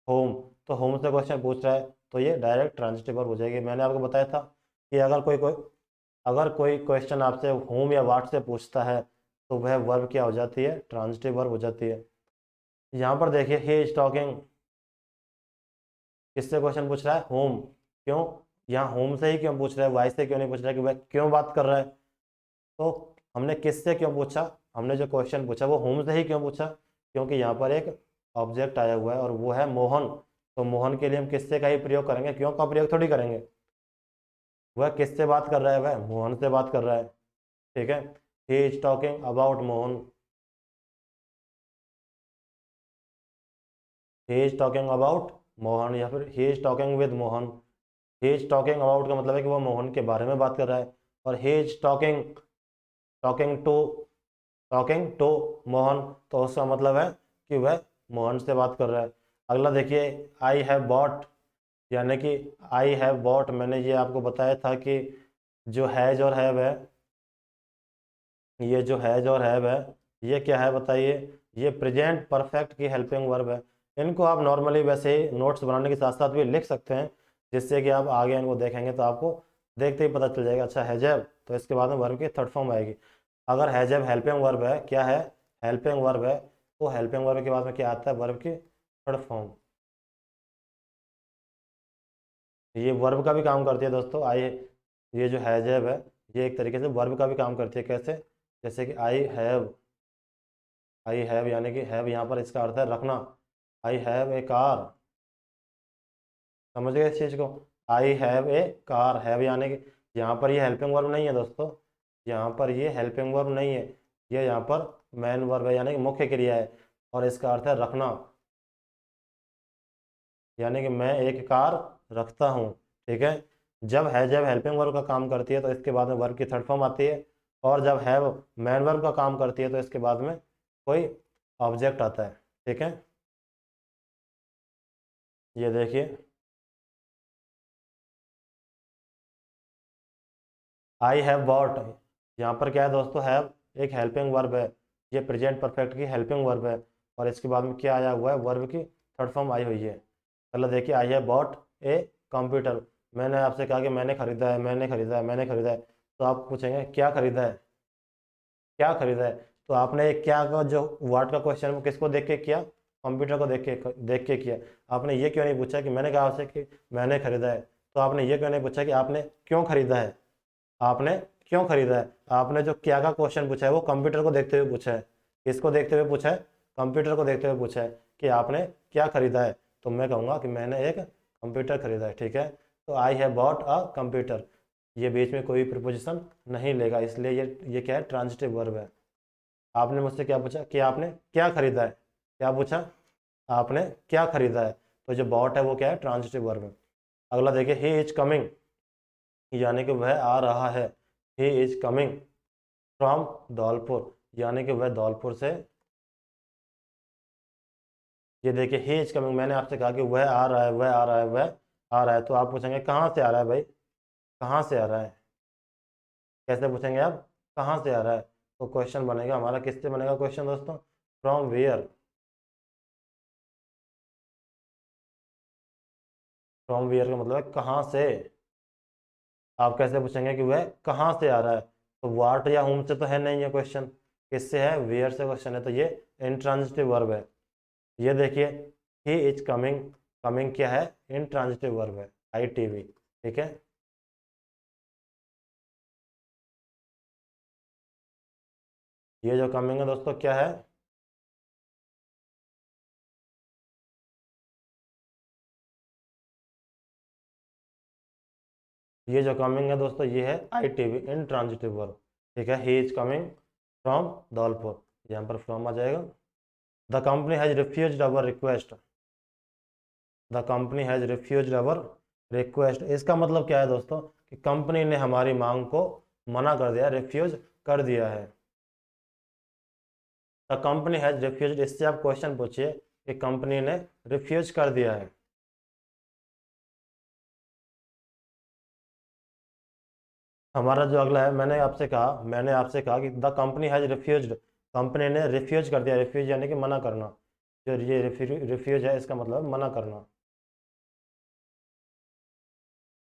होम। तो होम से क्वेश्चन पूछ रहा है, तो ये डायरेक्ट ट्रांजिटिव वर्ब हो जाएगी। मैंने आपको बताया था कि अगर कोई क्वेश्चन आपसे होम या वाट से पूछता है, तो वह वर्ब क्या हो जाती है? ट्रांजिटिव वर्ब हो जाती है। यहाँ पर देखिए, ही इज टॉकिंग, किससे क्वेश्चन पूछ रहा है? होम। क्यों? यहाँ होम से ही क्यों पूछ रहा है, वाई से क्यों नहीं पूछ रहा है कि वह क्यों बात कर रहा है? तो हमने किससे क्यों पूछा? हमने जो क्वेश्चन पूछा वो होम से ही क्यों पूछा? क्योंकि यहाँ पर एक ऑब्जेक्ट आया हुआ है और वो है मोहन। तो मोहन के लिए हम किससे का ही प्रयोग करेंगे, क्यों का प्रयोग थोड़ी करेंगे। वह किससे बात कर रहा है? वह मोहन से बात कर रहा है। ठीक है, ही is talking about Mohan, he is talking about Mohan, या फिर ही is talking with Mohan. He is talking about का मतलब है कि वो मोहन के बारे में बात कर रहा है। और he is talking, talking to, talking to Mohan, तो उसका मतलब है कि वह मोहन से बात कर रहा है। अगला देखिए, आई हैव बॉट, यानी कि आई हैव बॉट, मैंने ये आपको बताया था कि जो हैज और हैव है, ये जो हैज और हैव है, ये क्या है बताइए? ये प्रेजेंट परफेक्ट की हेल्पिंग वर्ब है। इनको आप नॉर्मली वैसे ही नोट्स बनाने के साथ साथ भी लिख सकते हैं, जिससे कि आप आगे इनको देखेंगे तो आपको देखते ही पता चल जाएगा। अच्छा, हैजब, तो इसके बाद में वर्ब की थर्ड फॉर्म आएगी। अगर हैजब हेल्पिंग वर्ब है, क्या है? हेल्पिंग वर्ब है, तो हेल्पिंग वर्ब के बाद में क्या आता है? वर्ब की थर्ड फॉर्म। ये वर्ब का भी काम करती है दोस्तों। आई, ये जो हैजब है, ये एक तरीके से वर्ब का भी काम करती है। कैसे? जैसे कि आई हैव, आई हैव यानी कि हैव यहाँ पर इसका अर्थ है रखना। आई हैव ए कार, समझ गए इस चीज़ को? I have a car, have यानी कि यहाँ पर ये हेल्पिंग वर्ब नहीं है दोस्तों, यहाँ पर ये हेल्पिंग वर्ब नहीं है, ये यहाँ पर मेन वर्ब है, यानी कि मुख्य क्रिया है। और इसका अर्थ है रखना, यानी कि मैं एक कार रखता हूँ। ठीक है, जब हेल्पिंग वर्ब का काम करती है तो इसके बाद में वर्ब की थर्ड फॉर्म आती है। और जब हैव मेन वर्ब का काम करती है तो इसके बाद में कोई ऑब्जेक्ट आता है। ठीक है। ये देखिए आई हैव बॉट, यहाँ पर क्या है दोस्तों, हैव एक हेल्पिंग वर्ब है, ये प्रेजेंट परफेक्ट की हेल्पिंग वर्ब है, और इसके बाद में क्या आया हुआ है, वर्ब की थर्ड फॉर्म आई हुई है। चलो देखिए, I have bought a computer, मैंने आपसे कहा कि मैंने खरीदा है, मैंने खरीदा है, मैंने खरीदा है, तो आप पूछेंगे क्या खरीदा है, क्या खरीदा है। तो आपने एक क्या का जो वर्ड का क्वेश्चन किसको देख के किया, कंप्यूटर को देख के किया। आपने ये क्यों नहीं पूछा कि मैंने कहा आपसे कि मैंने खरीदा है, तो आपने ये क्यों नहीं पूछा कि आपने क्यों खरीदा है, आपने क्यों खरीदा है। आपने जो क्या का क्वेश्चन पूछा है वो कंप्यूटर को देखते हुए पूछा है, किसको देखते हुए पूछा है, कंप्यूटर को देखते हुए पूछा है कि आपने क्या खरीदा है। तो मैं कहूँगा कि मैंने एक कंप्यूटर खरीदा है, ठीक है। तो I have bought a computer, ये बीच में कोई प्रीपोजिशन नहीं लेगा, इसलिए ये क्या है, ट्रांजिटिव वर्ब है। आपने मुझसे क्या पूछा कि आपने क्या खरीदा है, क्या पूछा, आपने क्या खरीदा है, तो जो बॉट है वो क्या है, ट्रांजिटिव वर्ब है। अगला देखिए, ही इज कमिंग, यानी कि वह आ रहा है, he is coming from Dholpur, यानी कि वह धौलपुर से, ये देखिए ही इज कमिंग, मैंने आपसे कहा कि वह आ रहा है, वह आ रहा है, वह आ रहा है, तो आप पूछेंगे कहाँ से आ रहा है भाई, कहाँ से आ रहा है, कैसे पूछेंगे आप, कहाँ से आ रहा है। तो क्वेश्चन बनेगा हमारा, किससे बनेगा क्वेश्चन दोस्तों, फ्रॉम वेयर, फ्रॉम वेयर का मतलब है कहाँ से। आप कैसे पूछेंगे कि वह कहाँ से आ रहा है, तो वाट या होम से तो है नहीं ये क्वेश्चन, किससे है, वेयर से क्वेश्चन है, तो ये इंट्रांजिटिव वर्ब है। ये देखिए, ही इज कमिंग, कमिंग क्या है, इंट्रांजिटिव वर्ब है, आई टी वी, ठीक है। ये जो कमिंग है दोस्तों क्या है, ये जो कमिंग है दोस्तों ये है I T V, intransitive verb, ठीक है। He is coming from Dholpur, यहाँ पर फ्रॉम आ जाएगा। The company has refused our request, the company has refused our request, इसका मतलब क्या है दोस्तों, कि कंपनी ने हमारी मांग को मना कर दिया, रिफ्यूज कर दिया है। द कंपनी हैज रिफ्यूज्ड, इससे आप क्वेश्चन पूछिए कि कंपनी ने रिफ्यूज कर दिया है। हमारा जो अगला है, मैंने आपसे कहा कि the company has refused, company ने रिफ्यूज कर दिया, रिफ्यूज यानी कि मना करना, जो ये रिफ्यूज है इसका मतलब मना करना,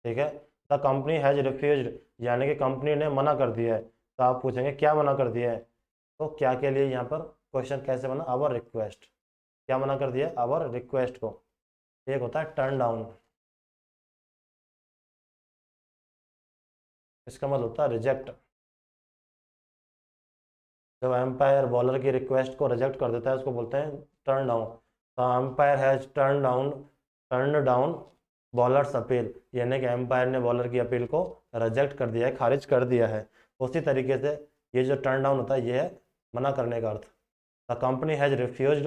ठीक है। द कंपनी हैज रिफ्यूज्ड, यानी कि कंपनी ने मना कर दिया है, तो आप पूछेंगे क्या मना कर दिया है, तो क्या के लिए यहाँ पर क्वेश्चन कैसे बना, आवर रिक्वेस्ट, क्या मना कर दिया, आवर रिक्वेस्ट को। एक होता है टर्न डाउन, इसका मतलब होता है रिजेक्ट, जब एम्पायर बॉलर की रिक्वेस्ट को रिजेक्ट कर देता है उसको बोलते हैं turn down. The umpire has turn down bowlers appeal, यानी कि एम्पायर ने बॉलर की अपील को रिजेक्ट कर दिया है, खारिज कर दिया है। उसी तरीके से ये जो टर्न डाउन होता है ये है मना करने का अर्थ। The company has refused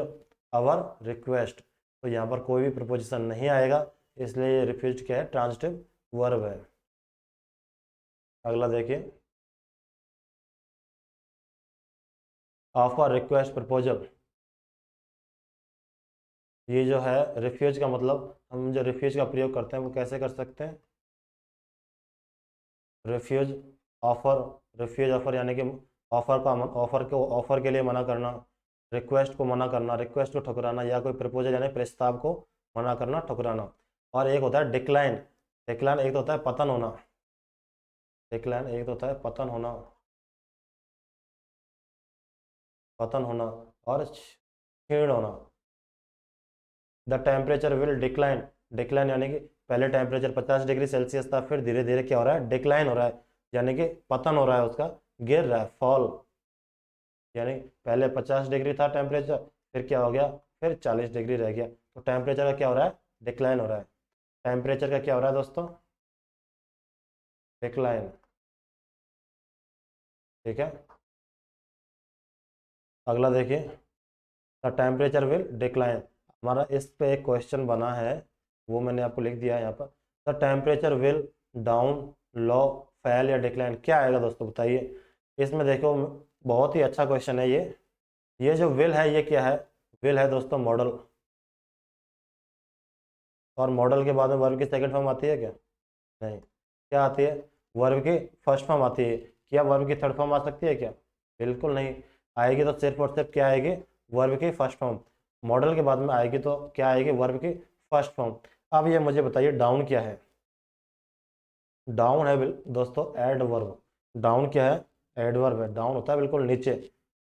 our request, तो यहाँ पर कोई भी प्रपोजिशन नहीं आएगा, इसलिए ये रिफ्यूज क्या है, ट्रांजिटिव वर्ब है। अगला देखिए, ऑफर रिक्वेस्ट प्रपोजल, ये जो है रिफ्यूज का मतलब, हम जो रिफ्यूज का प्रयोग करते हैं वो कैसे कर सकते हैं, रिफ्यूज ऑफर, रिफ्यूज ऑफर यानी कि ऑफर के लिए मना करना, रिक्वेस्ट को मना करना, रिक्वेस्ट को ठुकराना, या कोई प्रपोजल यानी प्रस्ताव को मना करना, ठुकराना। और एक होता है डिक्लाइन, डिक्लाइन एक तो होता है पतन होना, डिक्लाइन एक तो होता है पतन होना, पतन होना, और क्षीण होना। The temperature will decline, decline यानी कि पहले टेम्परेचर 50 डिग्री सेल्सियस था, फिर धीरे धीरे क्या हो रहा है, डिक्लाइन हो रहा है, यानी कि पतन हो रहा है उसका, गिर रहा है, फॉल, यानी पहले 50 डिग्री था टेम्परेचर, फिर क्या हो गया, फिर 40 डिग्री रह गया, तो टेम्परेचर का क्या हो रहा है, डिक्लाइन हो रहा है। टेम्परेचर का क्या हो रहा है दोस्तों, डिक्लाइन, ठीक है। अगला देखिए, द टेम्परेचर विल डिक्लाइन, हमारा इस पे एक क्वेश्चन बना है, वो मैंने आपको लिख दिया है यहाँ पर। द टेम्परेचर विल डाउन, लो, फैल या डिक्लाइन, क्या आएगा दोस्तों बताइए। इसमें देखो बहुत ही अच्छा क्वेश्चन है ये जो विल है ये क्या है, विल है दोस्तों मॉडल, और मॉडल के बाद में वर्ब की सेकंड फॉर्म आती है क्या? नहीं। क्या आती है? वर्ब की फर्स्ट फॉर्म आती है। क्या वर्ब की थर्ड फॉर्म आ सकती है क्या? बिल्कुल नहीं। आएगी तो सिर्फ और सिर्फ क्या आएगी? वर्ब की फर्स्ट फॉर्म। मॉडल के बाद में आएगी तो क्या आएगी? वर्ब की फर्स्ट फॉर्म। अब ये मुझे बताइए डाउन क्या है? डाउन है दोस्तों एडवर्ब। डाउन क्या है? एडवर्ब है। डाउन होता है बिल्कुल नीचे।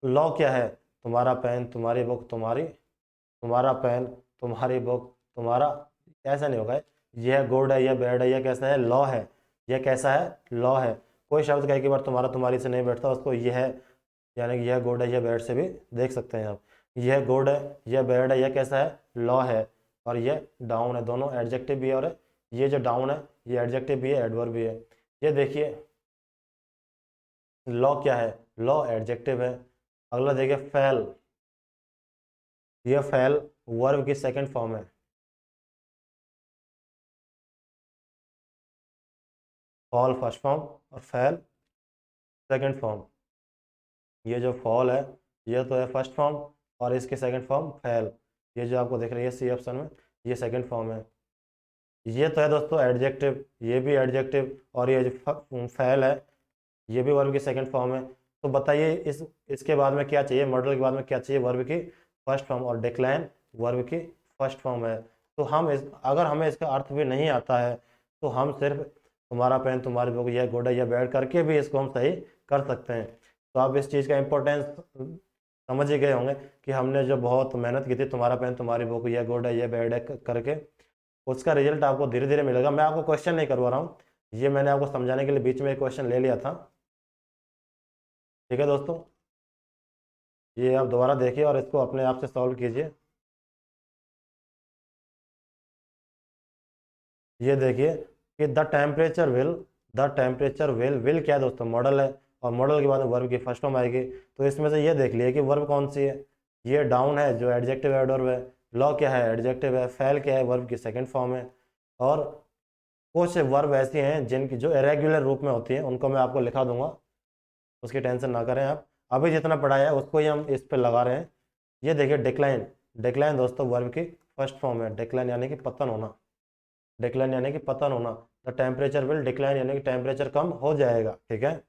लॉ क्या है? तुम्हारा पेन, तुम्हारी बुक, तुम्हारा पेन, तुम्हारी बुक, तुम्हारा। ऐसा नहीं होगा। यह गुड है, यह बैड है, यह कैसा है? लॉ है। यह कैसा है? लॉ है। कोई शब्द कई बार तुम्हारा तुम्हारी से नहीं बैठता, उसको यह है, यानी कि यह गुड है, यह बैड से भी देख सकते हैं आप। यह गुड है, यह बैड है, यह कैसा है? लॉ है। और यह डाउन है। दोनों एडजेक्टिव भी है, और ये जो डाउन है ये एडजेक्टिव भी है, एडवर्ब भी है। ये देखिए लॉ क्या है? लॉ एडजेक्टिव है। अगला देखिए फेल। यह फेल वर्ब की सेकंड फॉर्म है। फॉल फर्स्ट फॉर्म और फेल सेकंड फॉर्म। ये जो फॉल है ये तो है फर्स्ट फॉर्म, और इसकी सेकंड फॉर्म फेल। ये जो आपको दिख रही है सी ऑप्शन में, ये सेकंड फॉर्म है। ये तो है दोस्तों एडजेक्टिव, ये भी एडजेक्टिव, और ये जो फेल है ये भी वर्ब की सेकंड फॉर्म है। तो बताइए इस इसके बाद में क्या चाहिए? मॉडल के बाद में क्या चाहिए? वर्ब की फर्स्ट फॉर्म, और डिक्लाइन वर्ब की फर्स्ट फॉर्म है। तो हम अगर हमें इसका अर्थ भी नहीं आता है तो हम सिर्फ तुम्हारा पेन, तुम्हारी बुक, यह गुड है, यह बैड करके भी इसको हम सही कर सकते हैं। तो आप इस चीज़ का इम्पोर्टेंस समझ ही गए होंगे कि हमने जो बहुत मेहनत की थी, तुम्हारा पेन, तुम्हारी बुक, यह गुड है, यह बैड है करके, उसका रिजल्ट आपको धीरे धीरे मिलेगा। मैं आपको क्वेश्चन नहीं करवा रहा हूँ, ये मैंने आपको समझाने के लिए बीच में एक क्वेश्चन ले लिया था। ठीक है दोस्तों, ये आप दोबारा देखिए और इसको अपने आप से सॉल्व कीजिए। ये देखिए कि द टेम्परेचर विल क्या है दोस्तों? मॉडल है, और मॉडल के बाद में वर्ब की फर्स्ट फॉर्म आएगी। तो इसमें से ये देख लिए कि वर्ब कौन सी है। ये डाउन है जो एडजेक्टिव एडवर्ब है। लॉ क्या है? एडजेक्टिव है। फेल क्या है? वर्ब की सेकंड फॉर्म है। और कुछ वर्ब ऐसी हैं जिनकी जो इरेगुलर रूप में होती हैं, उनको मैं आपको लिखा दूंगा, उसकी टेंशन ना करें आप। अभी जितना पढ़ाया है उसको ही हम इस पे लगा रहे हैं। ये देखिए डिक्लाइन। डिक्लाइन दोस्तों वर्ब की फर्स्ट फॉर्म है। डिक्लाइन यानी कि पतन होना। डिक्लाइन यानी कि पतन होना। द टेम्परेचर विल डिक्लाइन यानी कि टेम्परेचर कम हो जाएगा। ठीक है।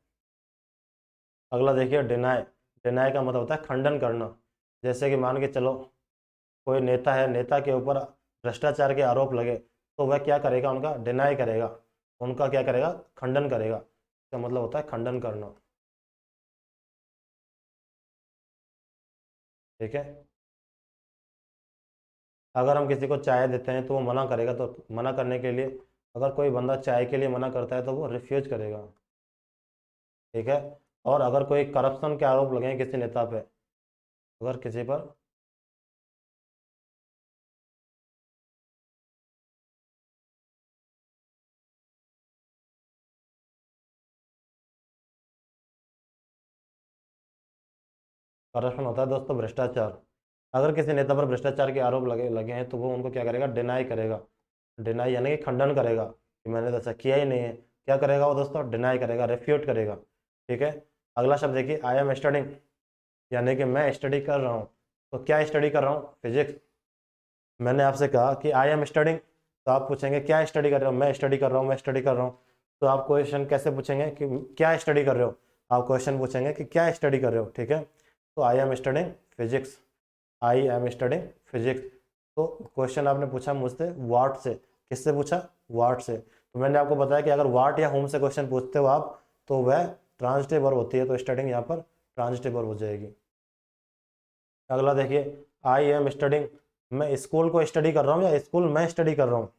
अगला देखिए डिनाई। डिनाई का मतलब होता है खंडन करना। जैसे कि मान के चलो कोई नेता है, नेता के ऊपर भ्रष्टाचार के आरोप लगे, तो वह क्या करेगा? उनका डिनाई करेगा, उनका क्या करेगा? खंडन करेगा। इसका मतलब होता है खंडन करना। ठीक है। अगर हम किसी को चाय देते हैं तो वो मना करेगा, तो मना करने के लिए, अगर कोई बंदा चाय के लिए मना करता है तो वो रिफ्यूज करेगा। ठीक है। और अगर कोई करप्शन के आरोप लगे हैं किसी नेता पे, अगर किसी पर करप्शन होता है दोस्तों भ्रष्टाचार। अगर किसी नेता पर भ्रष्टाचार के आरोप लगे लगे हैं तो वो उनको क्या करेगा? डिनाई करेगा। डिनाई यानी कि खंडन करेगा कि मैंने तो ऐसा किया ही नहीं है। क्या करेगा वो दोस्तों? डिनाई करेगा, रेफ्यूट करेगा। ठीक है। अगला शब्द देखिए आई एम स्टडिंग, यानी कि मैं स्टडी कर रहा हूँ। तो क्या स्टडी कर रहा हूँ? फिजिक्स। मैंने आपसे कहा कि आई एम स्टडिंग, तो आप पूछेंगे क्या स्टडी कर रहे हो? मैं स्टडी कर रहा हूँ, मैं स्टडी कर रहा हूँ। तो आप क्वेश्चन कैसे पूछेंगे कि क्या स्टडी कर रहे हो? आप क्वेश्चन पूछेंगे कि क्या स्टडी कर रहे हो। ठीक है। तो I am studying physics. I am studying physics. तो क्वेश्चन आपने पूछा मुझसे वाट से। किससे पूछा? वाट से। तो मैंने आपको बताया कि अगर वाट या होम से क्वेश्चन पूछते हो आप तो वह ट्रांजिटिव वर्ब होती है, तो स्टडिंग यहाँ पर ट्रांजिटिव वर्ब हो जाएगी। अगला देखिए आई एम स्टडिंग, मैं स्कूल को स्टडी कर रहा हूँ या स्कूल में स्टडी कर रहा हूँ?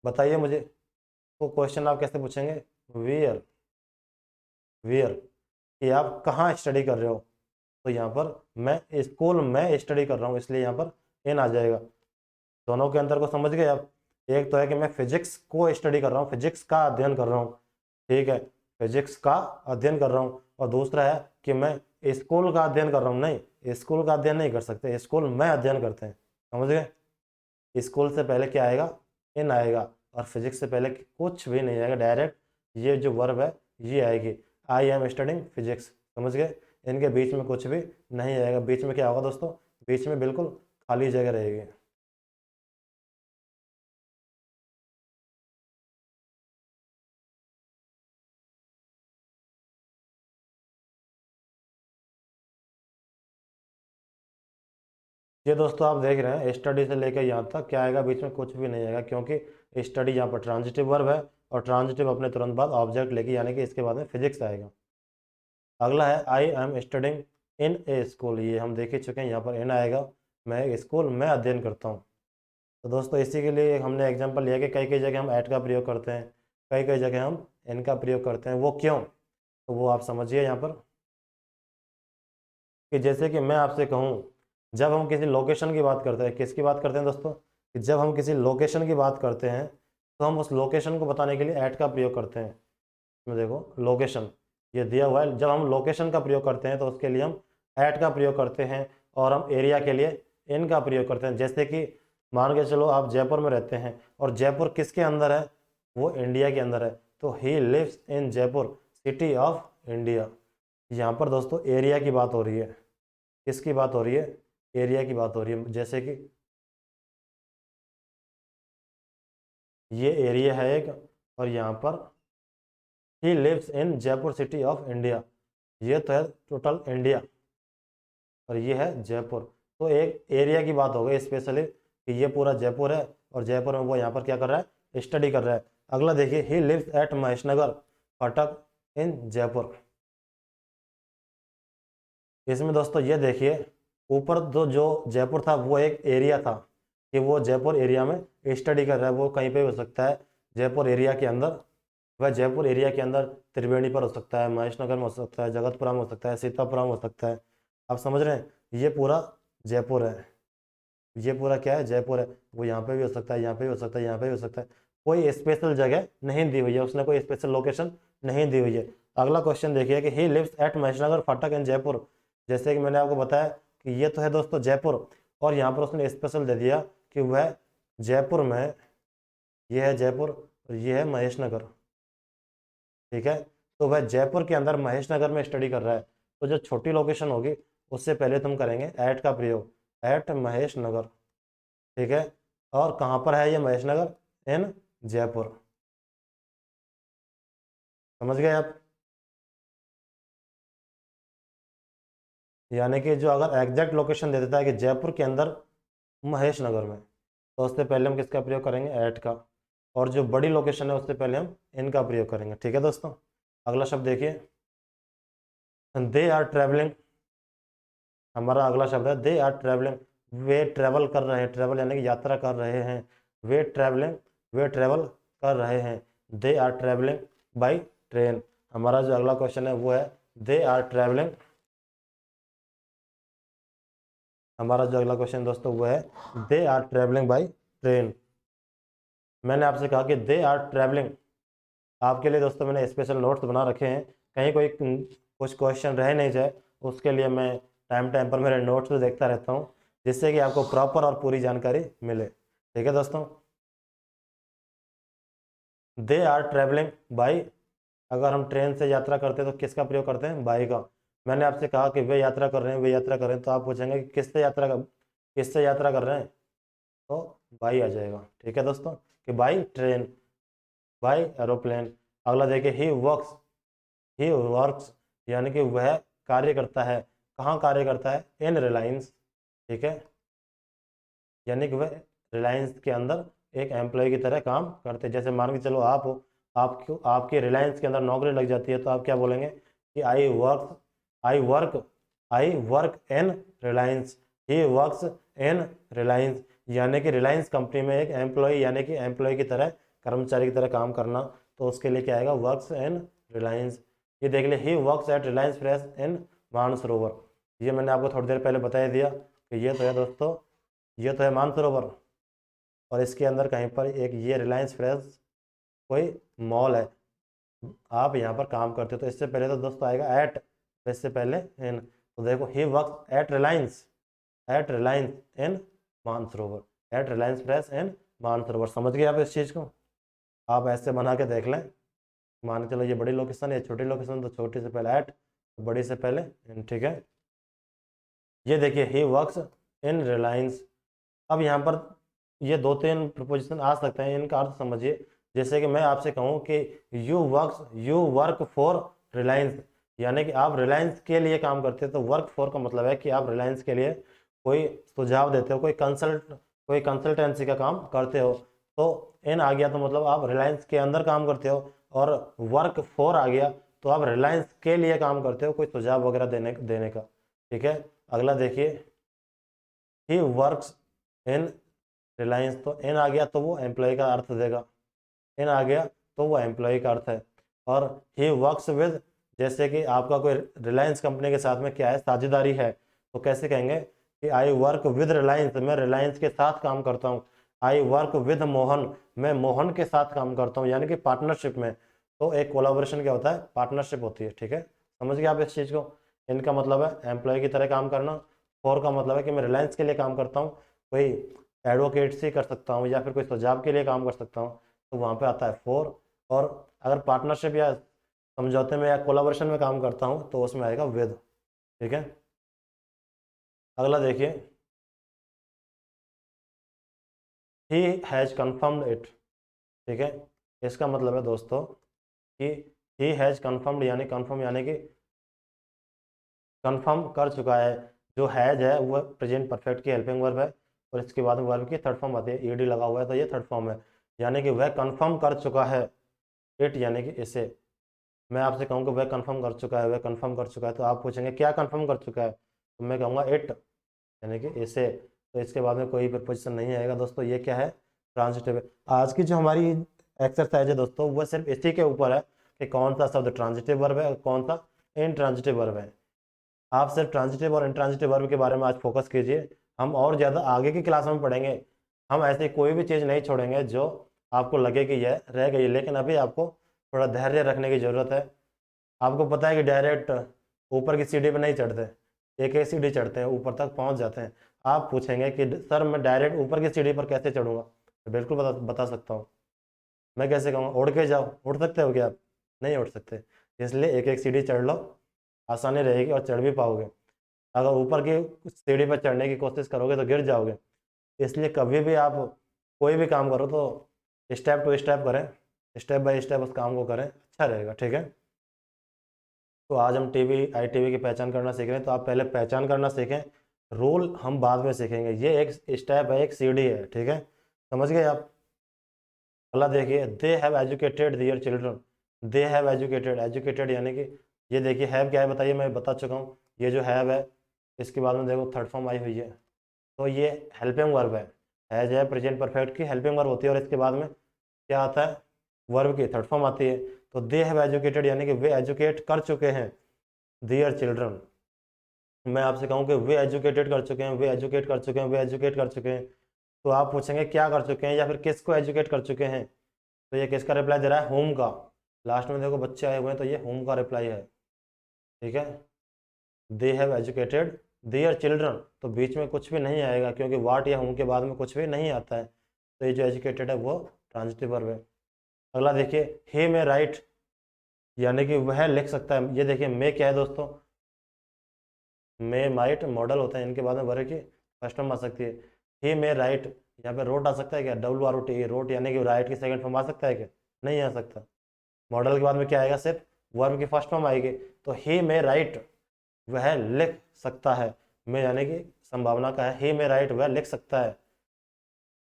बताइए मुझे। तो क्वेश्चन आप कैसे पूछेंगे? वेयर। वेयर, कि आप कहाँ स्टडी कर रहे हो? तो यहाँ पर मैं स्कूल में स्टडी कर रहा हूँ, इसलिए यहाँ पर इन आ जाएगा। दोनों के अंतर को समझ गए आप? एक तो है कि मैं फिजिक्स को स्टडी कर रहा हूँ, फिजिक्स का अध्ययन कर रहा हूँ। ठीक है, फिजिक्स का अध्ययन कर रहा हूँ। और दूसरा है कि मैं स्कूल का अध्ययन कर रहा हूँ। नहीं, स्कूल का अध्ययन नहीं कर सकते, स्कूल में अध्ययन करते हैं। समझ गए? स्कूल से पहले क्या आएगा? इन आएगा। और फिजिक्स से पहले कुछ भी नहीं आएगा, डायरेक्ट ये जो वर्ब है ये आएगी। I am studying physics. समझ गए? इनके बीच में कुछ भी नहीं आएगा। बीच में क्या होगा दोस्तों? बीच में बिल्कुल खाली जगह रहेगी। ये दोस्तों आप देख रहे हैं स्टडी से लेकर यहाँ तक क्या आएगा, बीच में कुछ भी नहीं आएगा, क्योंकि स्टडी यहाँ पर ट्रांजिटिव वर्ब है और ट्रांजिटिव अपने तुरंत बाद ऑब्जेक्ट लेके, यानी कि इसके बाद में फिजिक्स आएगा। अगला है I am studying in A school, ये हम देख ही चुके हैं, यहाँ पर इन आएगा, मैं एक स्कूल में अध्ययन करता हूँ। तो दोस्तों इसी के लिए हमने एग्जांपल लिया कि कई कई जगह हम एट का प्रयोग करते हैं, कई कई जगह हम इन का प्रयोग करते हैं, वो क्यों, तो वो आप समझिए यहाँ पर कि जैसे कि मैं आपसे कहूँ, जब हम किसी लोकेशन की बात करते हैं, किसकी बात करते हैं दोस्तों, कि जब हम किसी लोकेशन की बात करते हैं तो हम उस लोकेशन को बताने के लिए एट का प्रयोग करते हैं। इसमें देखो लोकेशन ये दिया हुआ है, जब हम लोकेशन का प्रयोग करते हैं तो उसके लिए हम एट का प्रयोग करते हैं, और हम एरिया के लिए इन का प्रयोग करते हैं। जैसे कि मान के चलो आप जयपुर में रहते हैं, और जयपुर किसके अंदर है, वो इंडिया के अंदर है, तो he lives in Jaipur city of India. यहाँ पर दोस्तों एरिया की बात हो रही है, किसकी बात हो रही है, एरिया की बात हो रही है। जैसे कि ये एरिया है एक, और यहाँ पर he lives in Jaipur city of India, ये तो है टोटल इंडिया और ये है जयपुर। तो एक एरिया की बात हो गई स्पेशली कि ये पूरा जयपुर है, और जयपुर में वो यहाँ पर क्या कर रहा है, स्टडी कर रहा है। अगला देखिए ही लिव्स एट महेशनगर फाटक इन जयपुर। इसमें दोस्तों ये देखिए ऊपर जो जयपुर था वो एक एरिया था, कि वो जयपुर एरिया में स्टडी कर रहा है, वो कहीं पे हो सकता है जयपुर एरिया के अंदर, वह जयपुर एरिया के अंदर त्रिवेणी पर हो सकता है, महेशनगर में हो सकता है, जगतपुरा में हो सकता है, सीतापुरा में हो सकता है। आप समझ रहे हैं, ये पूरा जयपुर है, ये पूरा क्या है, जयपुर है। वो यहाँ पे भी हो सकता है, यहाँ पे भी हो सकता है, यहाँ पे भी हो सकता है, कोई स्पेशल जगह नहीं दी हुई है, उसने कोई स्पेशल लोकेशन नहीं दी हुई है। अगला क्वेश्चन देखिए कि ही लिव्स एट महेशनगर फाटक इन जयपुर। जैसे कि मैंने आपको बताया कि ये तो है दोस्तों जयपुर, और यहाँ पर उसने स्पेशल दे दिया कि वह जयपुर में, ये है जयपुर और ये है महेशनगर, ठीक है। तो वह जयपुर के अंदर महेशनगर में स्टडी कर रहा है, तो जो छोटी लोकेशन होगी उससे पहले तुम करेंगे एट का प्रयोग, एट महेशनगर, ठीक है। और कहाँ पर है ये महेशनगर, इन जयपुर, समझ गए आप। यानी कि जो अगर एग्जैक्ट लोकेशन दे देता है कि जयपुर के अंदर महेशनगर में, तो उससे पहले हम किसका प्रयोग करेंगे, एट का, और जो बड़ी लोकेशन है उससे पहले हम इनका प्रयोग करेंगे, ठीक है दोस्तों। अगला शब्द देखिए, दे आर ट्रेवलिंग, हमारा अगला शब्द है दे आर ट्रेवलिंग, वे ट्रेवल कर रहे हैं, ट्रेवल यानी कि यात्रा कर रहे हैं, वे ट्रेवलिंग, वे ट्रेवल कर रहे हैं, they are travelling by train. हमारा जो अगला क्वेश्चन है वो है दे आर ट्रेवलिंग, हमारा जो अगला क्वेश्चन दोस्तों वो है they are travelling by train. मैंने आपसे कहा कि दे आर ट्रेवलिंग, आपके लिए दोस्तों मैंने स्पेशल नोट्स बना रखे हैं, कहीं कोई कुछ क्वेश्चन रह नहीं जाए, उसके लिए मैं टाइम टाइम पर मेरे नोट्स देखता रहता हूँ, जिससे कि आपको प्रॉपर और पूरी जानकारी मिले, ठीक है दोस्तों। दे आर ट्रेवलिंग बाई, अगर हम ट्रेन से यात्रा करते हैं तो किसका प्रयोग करते हैं, बाई का। मैंने आपसे कहा कि वे यात्रा कर रहे हैं, वे यात्रा कर रहे हैं, तो आप पूछेंगे कि किससे यात्रा कर रहे हैं, तो बाई आ जाएगा, ठीक है दोस्तों, कि बाई ट्रेन, बाई एरोप्लेन। अगला देखिए ही वर्क्स, यानी कि वह कार्य करता है, कहाँ कार्य करता है, इन रिलायंस, ठीक है, यानी कि वह रिलायंस के अंदर एक एम्प्लॉय की तरह काम करते हैं। जैसे मान के चलो आप हो, आपको आपकी रिलायंस के अंदर नौकरी लग जाती है, तो आप क्या बोलेंगे कि I work in Reliance, he works in Reliance, यानी कि रिलायंस कंपनी में एक एम्प्लॉय, यानी कि एम्प्लॉय की तरह, कर्मचारी की तरह काम करना, तो उसके लिए क्या आएगा, वर्क्स इन रिलायंस। ये देख ले he works at Reliance fresh in Mansarovar, ये मैंने आपको थोड़ी देर पहले बता दिया कि ये तो है दोस्तों, ये तो है मानसरोवर, और इसके अंदर कहीं पर एक ये रिलायंस फ्रेश कोई मॉल है, आप यहाँ पर काम करते हो, तो इससे पहले तो दोस्तों आएगा एट, तो इससे पहले इन, तो देखो he work at Reliance in Mansarovar, at Reliance fresh in Mansarovar. समझ गए आप इस चीज़ को, आप ऐसे बना के देख लें, मान के चलो ये बड़ी लोकेशन है, छोटी लोकेशन, तो छोटी से पहले एट, बड़ी से पहले इन, ठीक है। ये देखिए ही वर्क्स इन रिलायंस। अब यहाँ पर ये दो तीन प्रपोजिशन आ सकते हैं, इनका अर्थ समझिए। जैसे कि मैं आपसे कहूँ कि यू वर्क फॉर रिलायंस, यानी कि आप रिलायंस के लिए काम करते हैं, तो वर्क फॉर का मतलब है कि आप रिलायंस के लिए कोई सुझाव देते हो, कोई कंसल्टेंसी का काम करते हो। तो इन आ गया तो मतलब आप रिलायंस के अंदर काम करते हो, और वर्क फॉर आ गया तो आप रिलायंस के लिए काम करते हो, कोई सुझाव वगैरह देने देने का। ठीक है, अगला देखिए, ही वर्क्स इन रिलायंस, तो इन आ गया तो वो एम्प्लॉय का अर्थ देगा, इन आ गया तो वो एम्प्लॉय का अर्थ है। और ही वर्क्स विद, जैसे कि आपका कोई रिलायंस कंपनी के साथ में क्या है, साझेदारी है, तो कैसे कहेंगे कि आई वर्क विद रिलायंस, मैं रिलायंस के साथ काम करता हूँ। आई वर्क विद मोहन, मैं मोहन के साथ काम करता हूँ, यानी कि पार्टनरशिप में। तो एक कोलाबोरेशन क्या होता है, पार्टनरशिप होती है। ठीक है, समझ गए आप इस चीज़ को। इनका मतलब है एम्प्लॉय की तरह काम करना। फॉर का मतलब है कि मैं रिलायंस के लिए काम करता हूँ, कोई एडवोकेट्सी कर सकता हूँ या फिर कोई सुझाव के लिए काम कर सकता हूँ, तो वहाँ पे आता है फॉर। और अगर पार्टनरशिप या समझौते में या कोलाबोरेशन में काम करता हूँ तो उसमें आएगा विद। ठीक है, अगला देखिए, ही हैज कन्फर्म्ड इट। ठीक है, इसका मतलब है दोस्तों कि ही हैज कन्फर्म्ड, यानी कन्फर्म यानी कि कन्फर्म कर चुका है। जो हैज है वो प्रेजेंट परफेक्ट की हेल्पिंग वर्ब है, और इसके बाद में वर्ब की थर्ड फॉर्म आती है, ईडी लगा हुआ है तो ये थर्ड फॉर्म है, यानी कि वह कन्फर्म कर चुका है। इट यानी कि इसे। मैं आपसे कहूँगा वह कंफर्म कर चुका है, वह कंफर्म कर चुका है, तो आप पूछेंगे क्या कंफर्म कर चुका है, तो मैं कहूँगा इट, यानी कि इसे। तो इसके बाद में कोई प्रपोजिशन नहीं आएगा दोस्तों, ये क्या है, ट्रांजिटिव। आज की जो हमारी एक्सरसाइज है दोस्तों, वो सिर्फ इसी के ऊपर है कि कौन सा शब्द ट्रांजिटिव वर्ब है और कौन सा इनट्रांजिटिव वर्ब है। आप सिर्फ ट्रांजिटिव और इनट्रांजिटिव वर्ब के बारे में आज फोकस कीजिए। हम और ज़्यादा आगे की क्लास में पढ़ेंगे, हम ऐसी कोई भी चीज़ नहीं छोड़ेंगे जो आपको लगे कि यह रह गई, लेकिन अभी आपको थोड़ा धैर्य रखने की ज़रूरत है। आपको पता है कि डायरेक्ट ऊपर की सीढ़ी पे नहीं चढ़ते, एक एक सीढ़ी चढ़ते हैं, ऊपर तक पहुंच जाते हैं। आप पूछेंगे कि सर मैं डायरेक्ट ऊपर की सीढ़ी पर कैसे चढ़ूंगा, तो बिल्कुल बता सकता हूँ। मैं कैसे कहूँगा, उड़ के जाओ, उड़ सकते हो क्या आप, नहीं उड़ सकते। इसलिए एक एक सीढ़ी चढ़ लो, आसानी रहेगी और चढ़ भी पाओगे। अगर ऊपर की सीढ़ी पर चढ़ने की कोशिश करोगे तो गिर जाओगे। इसलिए कभी भी आप कोई भी काम करो तो स्टेप टू स्टेप करें, स्टेप बाय स्टेप उस काम को करें, अच्छा रहेगा। ठीक है, तो आज हम टीवी आईटीवी की पहचान करना सीख रहे हैं, तो आप पहले पहचान करना सीखें, रोल हम बाद में सीखेंगे। ये एक स्टेप है, एक सीढ़ी है। ठीक है, समझ गए आप। अगला देखिए, they have educated their children. They have educated, educated यानी कि, ये देखिए हैव क्या है बताइए, मैं बता चुका हूँ। ये जो हैव है, इसके बाद में देखो थर्ड फॉर्म आई हुई है, तो ये हेल्पिंग वर्ब है। हैज है प्रेजेंट परफेक्ट की हेल्पिंग वर्ब होती है, और इसके बाद में क्या आता है, वर्ब की थर्ड फॉर्म आती है। तो दे हैव एजुकेटेड यानी कि वे एजुकेट कर चुके हैं दियर चिल्ड्रन। मैं आपसे कहूँ कि वे एजुकेटेड कर चुके हैं, वे एजुकेट कर चुके हैं, वे एजुकेट कर चुके हैं, तो आप पूछेंगे क्या कर चुके हैं या फिर किसको एजुकेट कर चुके हैं, तो ये किसका रिप्लाई दे रहा है, होम का। लास्ट में देखो बच्चे आए हुए हैं, तो ये होम का रिप्लाई है। ठीक है, दे हैव एजुकेटेड देयर चिल्ड्रन, तो बीच में कुछ भी नहीं आएगा, क्योंकि वाट या होम के बाद में कुछ भी नहीं आता है, तो ये जो एजुकेटेड है वो ट्रांजिटिव वर्ब है। अगला देखिए, हे में राइट, यानी कि वह लिख सकता है। ये देखिए मे क्या है दोस्तों, मे माइट मॉडल होता है, इनके बाद में वर्ब की फर्स्ट फॉर्म आ सकती है। ही मे राइट, यहाँ पे रोट आ सकता है क्या, WROT, रोट यानी कि राइट की सेकंड फॉर्म आ सकता है क्या, नहीं आ सकता। मॉडल के बाद में क्या आएगा, सिर्फ वर्ब की फर्स्ट फॉर्म आएगी। तो ही मे राइट, वह लिख सकता है, में यानी कि संभावना का है, ही मे राइट वह लिख सकता है,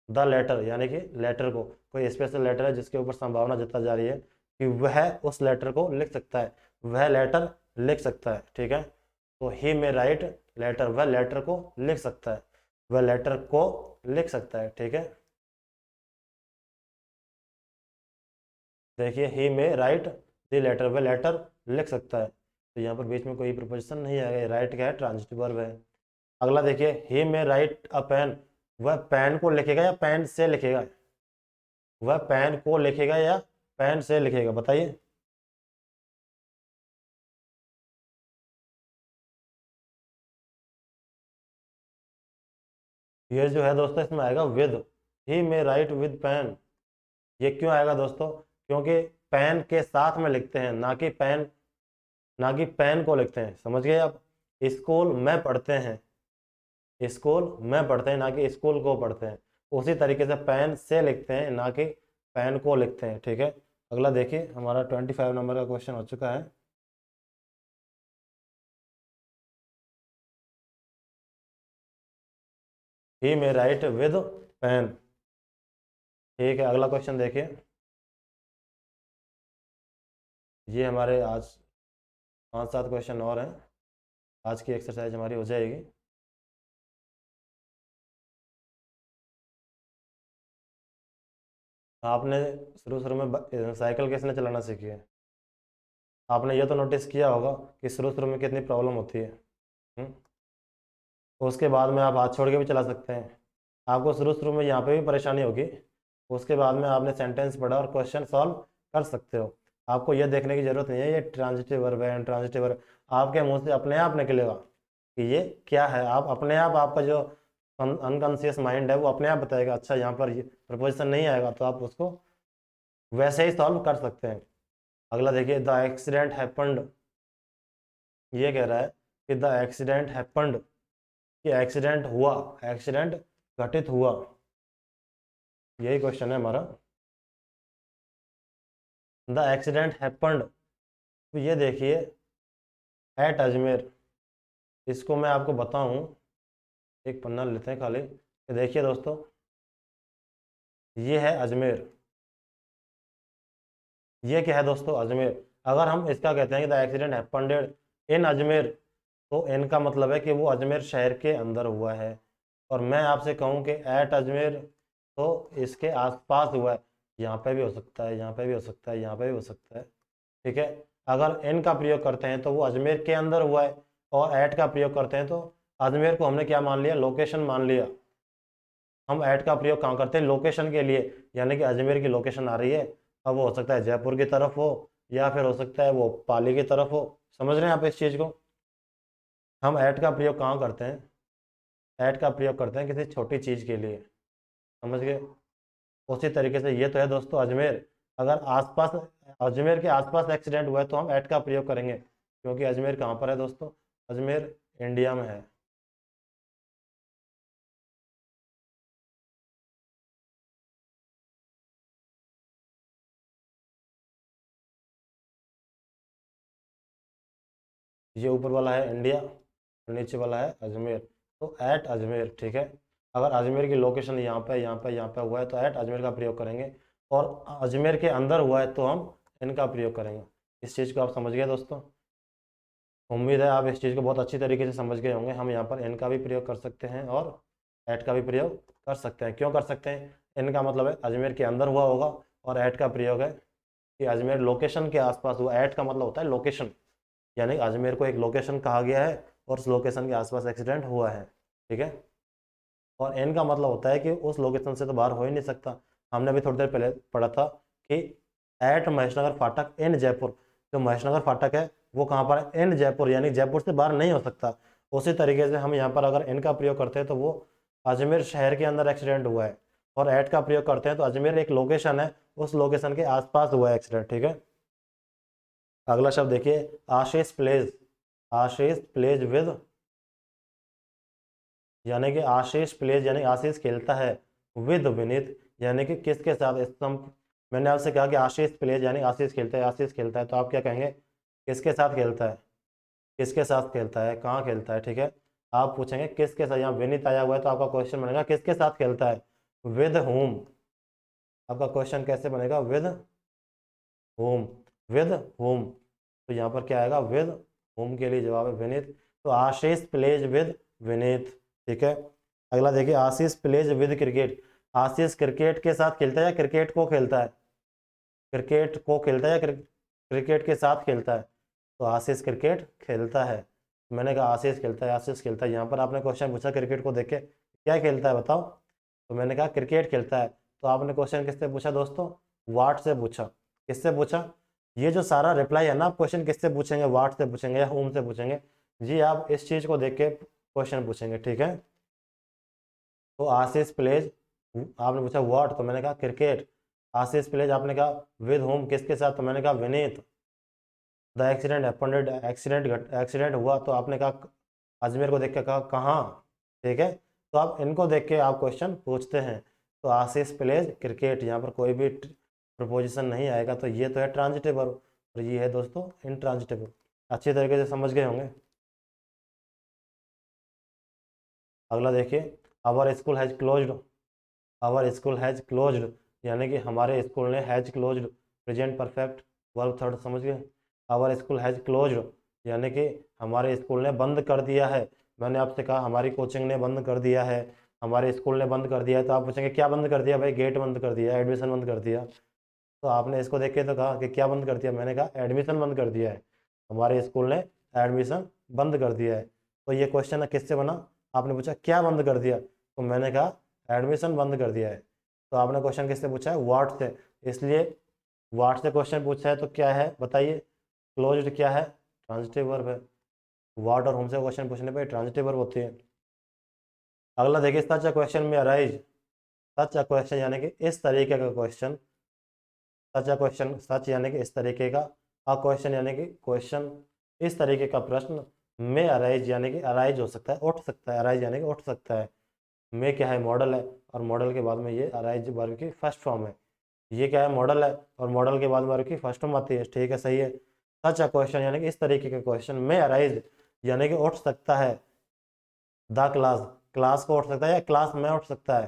द लेटर यानी कि लेटर को, कोई स्पेशल लेटर है जिसके ऊपर संभावना जताई जा रही है कि वह उस लेटर को लिख सकता है, वह लेटर लिख सकता है। ठीक है, तो ही मे राइट लेटर, वह लेटर को लिख सकता है, वह लेटर को लिख सकता है। ठीक है, देखिए ही मे राइट द लेटर, वह लेटर लिख सकता है, तो यहाँ पर बीच में कोई प्रपोजिशन नहीं आएगा, राइट क्या है, ट्रांजिटिव वर्ब है। अगला देखिए, ही मे राइट अ पेन, वह पेन को लिखेगा या पेन से लिखेगा, वह पेन को लिखेगा या पेन से लिखेगा, बताइए। ये जो है दोस्तों, इसमें आएगा with, he may write with pen. ये क्यों आएगा दोस्तों, क्योंकि पेन के साथ में लिखते हैं, ना कि पेन को लिखते हैं, समझ गए आप। स्कूल में पढ़ते हैं, स्कूल में पढ़ते हैं, ना कि स्कूल को पढ़ते हैं। उसी तरीके से पेन से लिखते हैं, ना कि पेन को लिखते हैं। ठीक है, अगला देखिए, हमारा 25 नंबर का क्वेश्चन हो चुका है। ही मे राइट विद पेन। ठीक है, अगला क्वेश्चन देखिए। ये हमारे आज 5-7 क्वेश्चन और हैं, आज की एक्सरसाइज हमारी हो जाएगी। आपने शुरू शुरू में साइकिल किसने चलाना सीखी है? आपने ये तो नोटिस किया होगा कि शुरू शुरू में कितनी प्रॉब्लम होती है। हम्म? उसके बाद में आप हाथ छोड़ के भी चला सकते हैं। आपको शुरू शुरू में यहाँ पे भी परेशानी होगी, उसके बाद में आपने सेंटेंस पढ़ा और क्वेश्चन सॉल्व कर सकते हो। आपको यह देखने की जरूरत नहीं है ये ट्रांजिटिव वर्ब है ट्रांजिटिव वर्ब, आपके मुंह से अपने आप निकलेगा कि ये क्या है। आप अपने आप, आपका जो अनकॉन्शियस माइंड है वो अपने आप बताएगा अच्छा यहाँ पर ये प्रपोजिशन नहीं आएगा, तो आप उसको वैसे ही सॉल्व कर सकते हैं। अगला देखिए, द एक्सीडेंट हैपन्ड। ये कह रहा है कि द एक्सीडेंट हैपन्ड, कि एक्सीडेंट हुआ, एक्सीडेंट घटित हुआ। यही क्वेश्चन है हमारा। द एक्सीडेंट हैपन्ड, तो ये देखिए एट अजमेर। इसको मैं आपको बताऊं, एक पन्ना लेते हैं खाली। ये देखिए दोस्तों, ये है अजमेर। ये क्या है दोस्तों? अजमेर। अगर हम इसका कहते हैं कि the accident happened in Ajmer, तो इन का मतलब है कि वो अजमेर शहर के अंदर हुआ है। और मैं आपसे कहूँ कि एट अजमेर, तो इसके आसपास हुआ है। यहाँ पे भी हो सकता है, यहाँ पे भी हो सकता है, यहाँ पे भी हो सकता है। ठीक है, अगर इन का प्रयोग करते हैं तो वो अजमेर के अंदर हुआ है, और एट का प्रयोग करते हैं तो अजमेर को हमने क्या मान लिया? लोकेशन मान लिया। हम एट का प्रयोग कहाँ करते हैं? लोकेशन के लिए, यानी कि अजमेर की लोकेशन आ रही है। अब वो हो सकता है जयपुर की तरफ हो, या फिर हो सकता है वो पाली की तरफ हो। समझ रहे हैं आप इस चीज़ को? हम एट का प्रयोग कहाँ करते हैं? एट का प्रयोग करते हैं किसी छोटी चीज़ के लिए। समझ गए? उसी तरीके से ये तो है दोस्तों अजमेर। अगर आसपास, अजमेर के आसपास एक्सीडेंट हुआ है तो हम एट का प्रयोग करेंगे, क्योंकि अजमेर कहाँ पर है दोस्तों? अजमेर इंडिया में है। ये ऊपर वाला है इंडिया और नीचे वाला है अजमेर, तो एट अजमेर। ठीक है, अगर अजमेर की लोकेशन यहाँ पे यहाँ पे यहाँ पे हुआ है तो एट अजमेर का प्रयोग करेंगे, और अजमेर के अंदर हुआ है तो हम इनका प्रयोग करेंगे। इस चीज़ को आप समझ गए दोस्तों? उम्मीद है आप इस चीज़ को बहुत अच्छी तरीके से समझ गए होंगे। हम यहाँ पर इनका भी प्रयोग कर सकते हैं और एट का भी प्रयोग कर सकते हैं। क्यों कर सकते हैं? इनका मतलब है अजमेर के अंदर हुआ होगा, और एट का प्रयोग है कि अजमेर लोकेशन के आसपास हुआ। एट का मतलब होता है लोकेशन, यानी अजमेर को एक लोकेशन कहा गया है और उस लोकेशन के आसपास एक्सीडेंट हुआ है। ठीक है, और एन का मतलब होता है कि उस लोकेशन से तो बाहर हो ही नहीं सकता। हमने अभी थोड़ी देर पहले पढ़ा था कि एट महेशनगर फाटक इन जयपुर, जो महेशनगर फाटक है वो कहाँ पर है? इन जयपुर, यानी जयपुर से बाहर नहीं हो सकता। उसी तरीके से हम यहाँ पर अगर इन का प्रयोग करते हैं तो वो अजमेर शहर के अंदर एक्सीडेंट हुआ है, और एट का प्रयोग करते हैं तो अजमेर एक लोकेशन है, उस लोकेशन के आसपास हुआ है एक्सीडेंट। ठीक है, अगला शब्द देखिए, Ashish pledge. Ashish plays with, यानी कि आशीष प्लेज यानी आशीष खेलता है, विद विनीत यानी कि किसके साथ? मैंने आपसे कहा कि आशीष प्लेज यानी आशीष खेलता है, आशीष खेलता है, तो आप क्या कहेंगे? किसके साथ खेलता है? किसके साथ खेलता है, कहाँ खेलता है? ठीक है, आप पूछेंगे किसके साथ। यहाँ विनीत आया हुआ है तो आपका क्वेश्चन बनेगा किसके साथ खेलता है? With home. आपका क्वेश्चन कैसे बनेगा? With home, with home. तो यहाँ पर क्या आएगा? विद होम के लिए जवाब है विनीत। तो आशीष प्लेज विद विनीत। ठीक है, अगला देखिए, Ashish plays with cricket. Ashish cricket के साथ खेलता है या क्रिकेट को खेलता है? क्रिकेट को खेलता है या क्रिकेट के साथ खेलता है? तो आशीष क्रिकेट खेलता है। मैंने कहा आशीष खेलता है, आशीष खेलता है। यहाँ पर आपने क्वेश्चन पूछा क्रिकेट को देख के क्या खेलता है बताओ, तो मैंने कहा क्रिकेट खेलता है। तो आपने क्वेश्चन किससे पूछा दोस्तों? वाट से पूछा। किससे पूछा? ये जो सारा रिप्लाई है ना, आप क्वेश्चन किससे पूछेंगे? वाट से पूछेंगे या होम से पूछेंगे? जी, आप इस चीज को देख के क्वेश्चन पूछेंगे। ठीक है, तो आशीष प्लेज, आपने पूछा व्हाट, तो मैंने कहा क्रिकेट। आशीष प्लेज आपने कहा विद होम, किसके साथ? तो मैंने कहा Vineet. The accident happened, accident हुआ तो आपने कहा अजमेर को देख के कहा कहाँ। ठीक है, तो आप इनको देख के आप क्वेश्चन पूछते हैं। तो आशीष प्लेज क्रिकेट, यहाँ पर कोई भी प्रपोजिशन नहीं आएगा, तो ये तो है ट्रांजिटिव वर्ब, और ये है दोस्तों इंट्रांजिटिव। अच्छी तरीके से समझ गए होंगे। अगला देखिए, our school has closed, our school has closed यानी कि हमारे स्कूल ने has closed, present perfect verb third, समझ गए। आवर स्कूल हैज़ क्लोज्ड यानी कि हमारे स्कूल ने बंद कर दिया है। मैंने आपसे कहा हमारी कोचिंग ने बंद कर दिया है, हमारे स्कूल ने बंद कर दिया है, तो आप पूछेंगे क्या बंद कर दिया भाई? गेट बंद कर दिया, एडमिशन बंद कर दिया। तो आपने इसको देख के तो कहा कि क्या बंद कर दिया? मैंने कहा एडमिशन बंद कर दिया है, हमारे स्कूल ने एडमिशन बंद कर दिया है। तो ये क्वेश्चन किससे बना? आपने पूछा क्या बंद कर दिया, तो मैंने कहा एडमिशन बंद कर दिया है। तो आपने क्वेश्चन किससे पूछा है? व्हाट से, इसलिए व्हाट से क्वेश्चन पूछा है तो क्या है बताइए? क्लोज्ड क्या है? ट्रांजिटिव वर्ब है। व्हाट और होम से क्वेश्चन पूछने पे ट्रांजिटिव वर्ब होती है। अगला देखिए, सच अ क्वेश्चन में अराइज, सच अ क्वेश्चन यानी कि इस तरीके का क्वेश्चन, सच अ क्वेश्चन, सच यानी कि इस तरीके का, अ क्वेश्चन यानी कि क्वेश्चन, इस तरीके का प्रश्न, में अराइज यानी कि अराइज हो सकता है, उठ सकता है, अराइज यानी कि उठ सकता है। में क्या है? मॉडल है, और मॉडल के बाद में ये अराइज वर्ब की फर्स्ट फॉर्म है। ये क्या है? मॉडल है, और मॉडल के बाद वर्ब की फर्स्ट फॉर्म आती है, ठीक है, सही है। सच अ क्वेश्चन यानी कि इस तरीके का क्वेश्चन, में अराइज यानी कि उठ सकता है, द क्लास, क्लास को उठ सकता है या क्लास में उठ सकता है,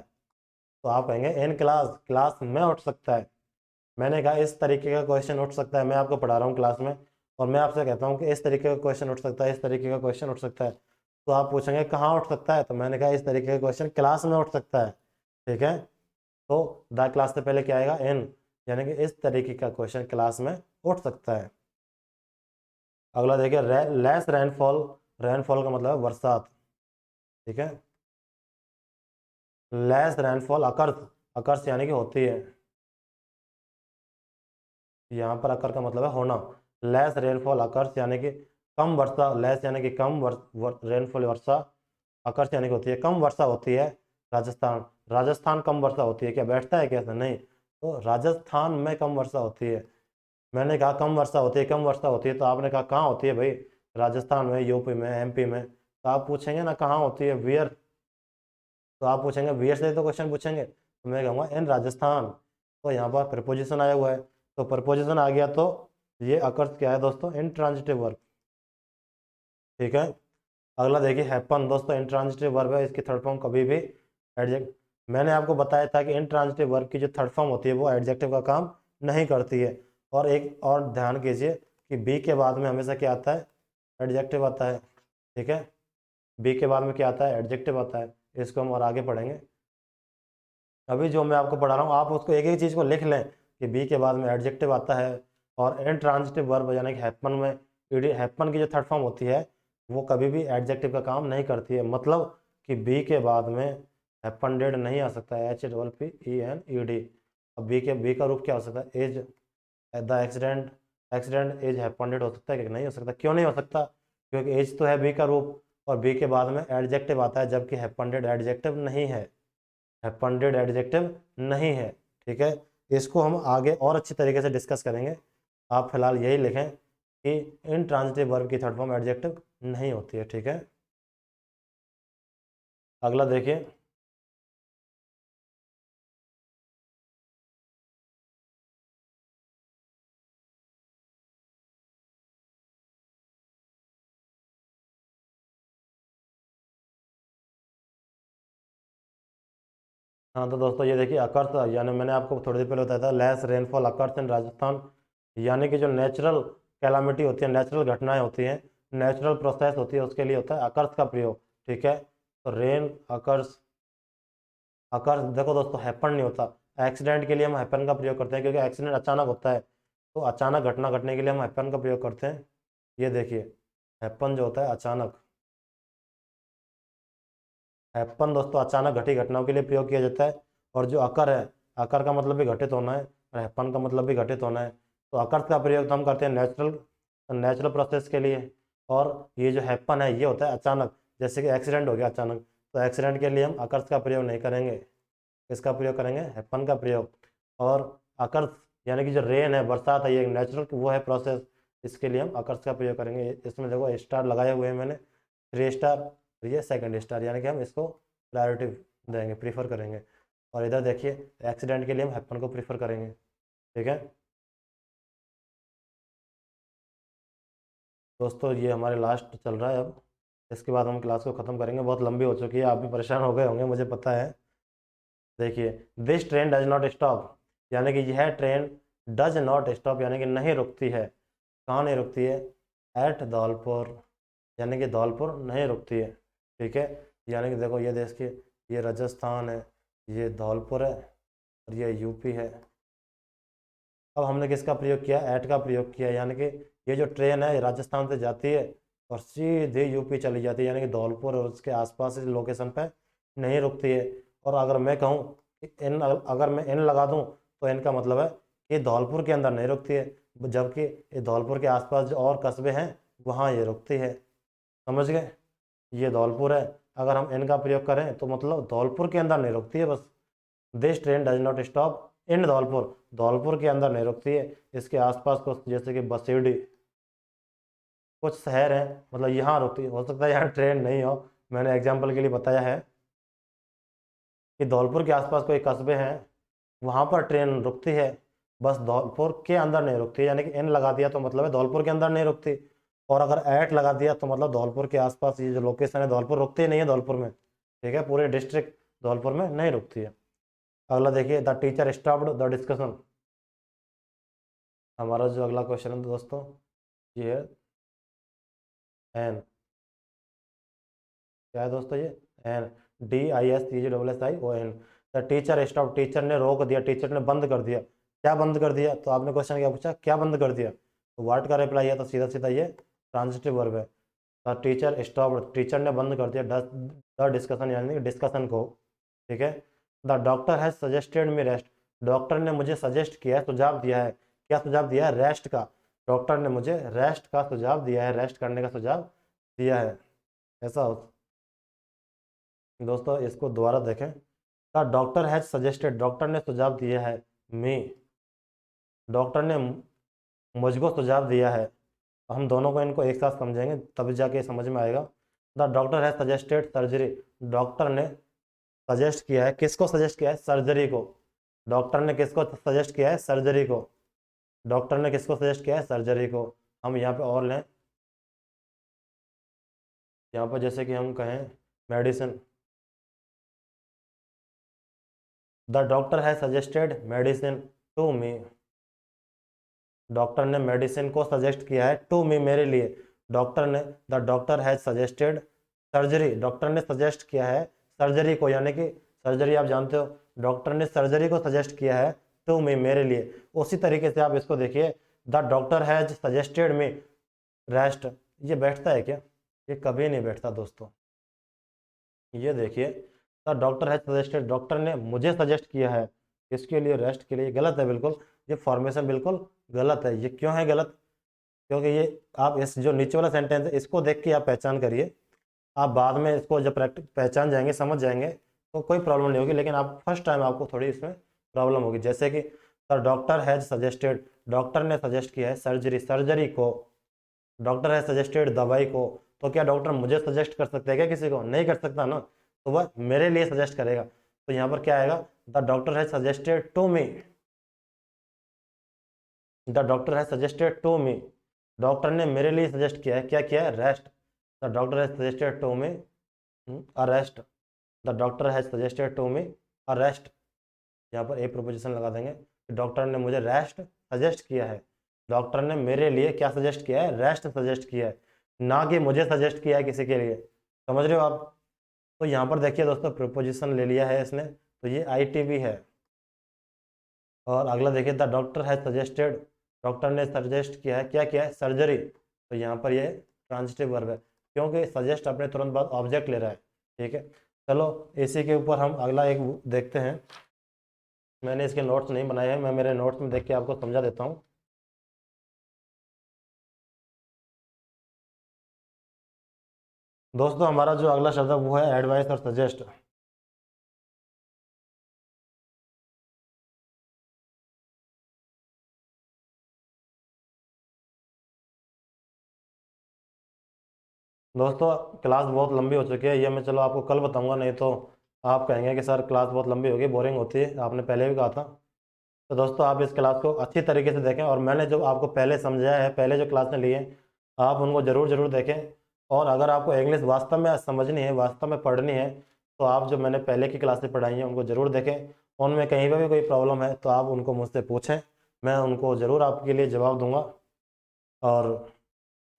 तो आप कहेंगे इन क्लास, क्लास में उठ सकता है। मैंने कहा इस तरीके का क्वेश्चन उठ सकता है, मैं आपको पढ़ा रहा हूँ क्लास में, और मैं आपसे कहता हूँ कि इस तरीके का क्वेश्चन उठ सकता है, इस तरीके का क्वेश्चन उठ सकता है, तो आप पूछेंगे कहाँ उठ सकता है? तो मैंने कहा इस तरीके का क्वेश्चन क्लास में उठ सकता है, ठीक है। तो द क्लास से पहले क्या आएगा? इन, यानी कि इस तरीके का क्वेश्चन क्लास में उठ सकता है। अगला देखिए, लेस रेनफॉल, रेनफॉल का मतलब है बरसात, ठीक है। लेस रेनफॉल अकर्स, अकर्स यानी कि होती है, यहाँ पर अकर का मतलब है होना। लेस रेनफॉल अकर्स यानी कि कम वर्षा, लेस यानी कि कम, रेनफॉल वर्षा, अकर्स यानी कि होती है, कम वर्षा होती है। राजस्थान, राजस्थान कम वर्षा होती है क्या? बैठता है कैसे? नहीं, तो राजस्थान में कम वर्षा होती है। मैंने कहा कम वर्षा होती है, कम वर्षा होती है, तो आपने कहा कहाँ होती है भाई? राजस्थान में, यूपी में, एमपी में, तो आप पूछेंगे ना कहाँ होती है, वियर, तो आप पूछेंगे वियर से तो क्वेश्चन पूछेंगे, तो मैं कहूँगा इन राजस्थान, तो यहाँ पर प्रपोजिशन आया हुआ है, तो प्रपोजिशन आ गया, तो ये अकर्स क्या है दोस्तों? इंट्रांजिटिव वर्ब, ठीक है। अगला देखिए, हैपन, दोस्तों इंट्रांजिटिव वर्ब है, इसकी थर्ड फॉर्म कभी भी एडजेक्ट, मैंने आपको बताया था कि इंट्रांजिटिव वर्ब की जो थर्ड फॉर्म होती है वो एडजेक्टिव का काम नहीं करती है। और एक और ध्यान कीजिए कि बी के बाद में हमेशा क्या आता है? एडजेक्टिव आता है, ठीक है। बी के बाद में क्या आता है? एडजेक्टिव आता है। इसको हम और आगे पढ़ेंगे। अभी जो मैं आपको पढ़ा रहा हूँ आप उसको एक एक चीज़ को लिख लें कि बी के बाद में एडजेक्टिव आता है, और इंट्रांजिटिव वर्ब यानी कि हैपन में, हैपन की जो थर्ड फॉर्म होती है वो कभी भी एडजेक्टिव का काम नहीं करती है। मतलब कि बी के बाद में हैपनडेड नहीं आ सकता है, HAPPENED। अब बी का रूप क्या हो सकता है? As, the accident, accident has happened हो सकता है कि नहीं हो सकता? क्यों नहीं हो सकता? क्योंकि एज तो है बी का रूप, और बी के बाद में एडजेक्टिव आता है, जबकि हैपनडेड एडजेक्टिव नहीं है, हैपनडेड एडजेक्टिव नहीं है, ठीक है। इसको हम आगे और अच्छी तरीके से डिस्कस करेंगे। आप फिलहाल यही लिखें कि इनट्रांजिटिव वर्ब की थर्ड फॉर्म एडजेक्टिव नहीं होती है, ठीक है। अगला देखिए, हाँ तो दोस्तों ये देखिए, अकर्स, यानी मैंने आपको थोड़ी देर पहले बताया था less rainfall occurs in Rajasthan, यानी कि जो नेचुरल कैलामिटी होती है, नेचुरल घटनाएं होती हैं, नेचुरल प्रोसेस होती है, उसके लिए होता है अकर्स का प्रयोग, ठीक है। तो रेन अकर्स, अकर्स देखो दोस्तों हैपन नहीं होता, एक्सीडेंट के लिए हम हैपन का प्रयोग करते हैं क्योंकि एक्सीडेंट अचानक होता है, तो अचानक घटना घटने के लिए हम हैपन का प्रयोग करते हैं। ये देखिए, हैपन जो होता है अचानक, हैपन दोस्तों अचानक घटी घटनाओं के लिए प्रयोग किया जाता है। और जो अकर है, अकर का मतलब भी घटित होना है, और हैपन का मतलब भी घटित होना है। तो अकर का प्रयोग तो हम करते हैं नेचुरल, नेचुरल प्रोसेस के लिए, और ये जो हैपन है ये होता है अचानक, जैसे कि एक्सीडेंट हो गया अचानक, तो एक्सीडेंट के लिए हम अकर्स का प्रयोग नहीं करेंगे, इसका प्रयोग करेंगे हैपन का प्रयोग। और अकर्स यानी कि जो रेन है, बरसात है, ये नेचुरल वो है प्रोसेस, इसके लिए हम अकर्स का प्रयोग करेंगे। इसमें देखो स्टार लगाए हुए हैं मैंने, 3 स्टार, और ये सेकंड स्टार, यानी कि हम इसको प्रायोरिटी देंगे, प्रीफर करेंगे। और इधर देखिए, एक्सीडेंट के लिए हम हैपन को प्रीफर करेंगे, ठीक है। दोस्तों ये हमारे लास्ट चल रहा है अब। इसके बाद हम क्लास को ख़त्म करेंगे, बहुत लंबी हो चुकी है, आप भी परेशान हो गए होंगे मुझे पता है। देखिए, this train does not stop, यानी कि यह ट्रेन डज नॉट स्टॉप यानी कि नहीं रुकती है। कहाँ नहीं रुकती है? एट धौलपुर, यानी कि धौलपुर नहीं रुकती है। ठीक है, यानी कि देखो ये देश के, ये राजस्थान है, ये धौलपुर है और ये यूपी है। अब हमने किसका प्रयोग किया? एट का प्रयोग किया, यानी कि ये जो ट्रेन है ये राजस्थान से जाती है और सीधे यूपी चली जाती है, यानी कि धौलपुर और उसके आसपास इस लोकेशन पे नहीं रुकती है। और अगर मैं कहूँ कि इन, अगर मैं इन लगा दूँ तो इनका मतलब है कि धौलपुर के अंदर नहीं रुकती है, जबकि ये धौलपुर के आसपास जो और कस्बे हैं वहाँ ये रुकती है। समझ गए? ये धौलपुर है, अगर हम इनका प्रयोग करें तो मतलब धौलपुर के अंदर नहीं रुकती है बस। This train does not stop in Dholpur, Dholpur के अंदर नहीं रुकती है, इसके आसपास कुछ जैसे कि बसीडी कुछ शहर हैं मतलब यहाँ रुकती है। हो सकता है यहाँ ट्रेन नहीं हो, मैंने एग्जाम्पल के लिए बताया है कि धौलपुर के आसपास कोई कस्बे हैं वहाँ पर ट्रेन रुकती है, बस धौलपुर के अंदर नहीं रुकती, यानी कि इन लगा दिया तो मतलब है धौलपुर के अंदर नहीं रुकती, और अगर एट लगा दिया तो मतलब धौलपुर के आसपास ये जो लोकेशन है धौलपुर रुकती ही नहीं है धौलपुर में। ठीक है, पूरे डिस्ट्रिक्ट धौलपुर में नहीं रुकती है। अगला देखिए, the teacher stopped the discussion. हमारा जो अगला क्वेश्चन है दोस्तों ये है एन, क्या है दोस्तों? ये an, DISCHSSION। The teacher stop, teacher ने रोक दिया, टीचर ने बंद कर दिया। क्या बंद कर दिया? तो आपने क्वेश्चन क्या पूछा, क्या बंद कर दिया? तो व्हाट का रिप्लाई है, तो सीधा सीधा ये ट्रांजिटिव वर्ब है। द टीचर स्टॉप, टीचर ने बंद कर दिया द डिस्कशन, यानी कि डिस्कशन को। ठीक है, the doctor has suggested me rest, doctor ने मुझे सजेस्ट किया है, सुझाव दिया है। क्या सुझाव दिया है? रेस्ट का। डॉक्टर ने मुझे रेस्ट का सुझाव दिया है, रेस्ट करने का सुझाव दिया है। ऐसा हो दोस्तों, इसको दोबारा देखें। The doctor has suggested, doctor ने सुझाव दिया है, मी, डॉक्टर ने मुझको सुझाव दिया है। हम दोनों को इनको एक साथ समझेंगे तभी जाके समझ में आएगा। The doctor has suggested surgery, doctor ने सजेस्ट किया है, किसको सजेस्ट किया है? सर्जरी को। डॉक्टर ने किसको सजेस्ट किया है? सर्जरी को। डॉक्टर ने किसको सजेस्ट किया है? सर्जरी को। हम यहाँ पे और लें, यहाँ पर जैसे कि हम कहें medicine, the doctor has suggested medicine to me, doctor ने मेडिसिन को सजेस्ट किया है टू मी, मेरे लिए। डॉक्टर ने, the doctor has suggested surgery, doctor ने सजेस्ट किया है सर्जरी को, यानी कि सर्जरी आप जानते हो, डॉक्टर ने सर्जरी को सजेस्ट किया है टू मी, मेरे लिए। उसी तरीके से आप इसको देखिए, the doctor has suggested me rest, ये बैठता है क्या? ये कभी नहीं बैठता दोस्तों। ये देखिए, the doctor has suggested, doctor ने मुझे सजेस्ट किया है किसके लिए? रेस्ट के लिए। गलत है बिल्कुल, ये फॉर्मेशन बिल्कुल गलत है। ये क्यों है गलत? क्योंकि ये आप इस जो नीचे वाला सेंटेंस है इसको देख के आप पहचान करिए, आप बाद में इसको जब प्रैक्टिस पहचान जाएंगे, समझ जाएंगे तो कोई प्रॉब्लम नहीं होगी, लेकिन आप फर्स्ट टाइम आपको थोड़ी इसमें प्रॉब्लम होगी। जैसे कि the doctor has suggested, doctor ने सजेस्ट किया है सर्जरी, सर्जरी को। डॉक्टर हैज सजेस्टेड दवाई को, तो क्या डॉक्टर मुझे सजेस्ट कर सकता है क्या? किसी को नहीं कर सकता ना, तो वह मेरे लिए सजेस्ट करेगा। तो यहाँ पर क्या आएगा? The doctor has suggested to me, the doctor has suggested to me, doctor ने मेरे लिए सजेस्ट किया है, क्या किया है? Rest. The doctor has suggested to me a rest, the doctor has suggested to me a rest. यहाँ पर ए प्रोपोजिशन लगा देंगे कि डॉक्टर ने मुझे रेस्ट सजेस्ट किया है, डॉक्टर ने मेरे लिए क्या सजेस्ट किया है? रेस्ट सजेस्ट किया है, ना कि मुझे सजेस्ट किया है किसी के लिए। समझ रहे हो आप? तो यहाँ पर देखिए दोस्तों, प्रीपोजिशन ले लिया है इसने, तो ये ITV है। और अगला देखिए, the doctor has suggested, doctor ने सजेस्ट किया है, क्या किया है? सर्जरी। तो यहाँ पर ये ट्रांजिटिव वर्ब है, क्योंकि सजेस्ट अपने तुरंत बाद ऑब्जेक्ट ले रहा है। ठीक है, चलो इसी के ऊपर हम अगला एक देखते हैं। मैंने इसके नोट्स नहीं बनाए हैं, मैं मेरे नोट्स में देख के आपको समझा देता हूँ। दोस्तों हमारा जो अगला शब्द है वो है एडवाइस और सजेस्ट। दोस्तों क्लास बहुत लंबी हो चुकी है, ये मैं चलो आपको कल बताऊंगा, नहीं तो आप कहेंगे कि सर क्लास बहुत लंबी होगी, बोरिंग होती है, आपने पहले भी कहा था। तो दोस्तों आप इस क्लास को अच्छी तरीके से देखें, और मैंने जो आपको पहले समझाया है, पहले जो क्लास में लिए आप उनको ज़रूर ज़रूर देखें, और अगर आपको इंग्लिश वास्तव में समझनी है, वास्तव में पढ़नी है, तो आप जो मैंने पहले की क्लासेस पढ़ाई हैं उनको ज़रूर देखें। उनमें कहीं पर भी कोई प्रॉब्लम है तो आप उनको मुझसे पूछें, मैं उनको ज़रूर आपके लिए जवाब दूंगा। और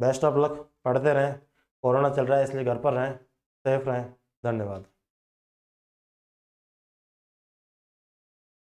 बेस्ट ऑफ लक, पढ़ते रहें। कोरोना चल रहा है इसलिए घर पर रहें, सेफ रहें। धन्यवाद।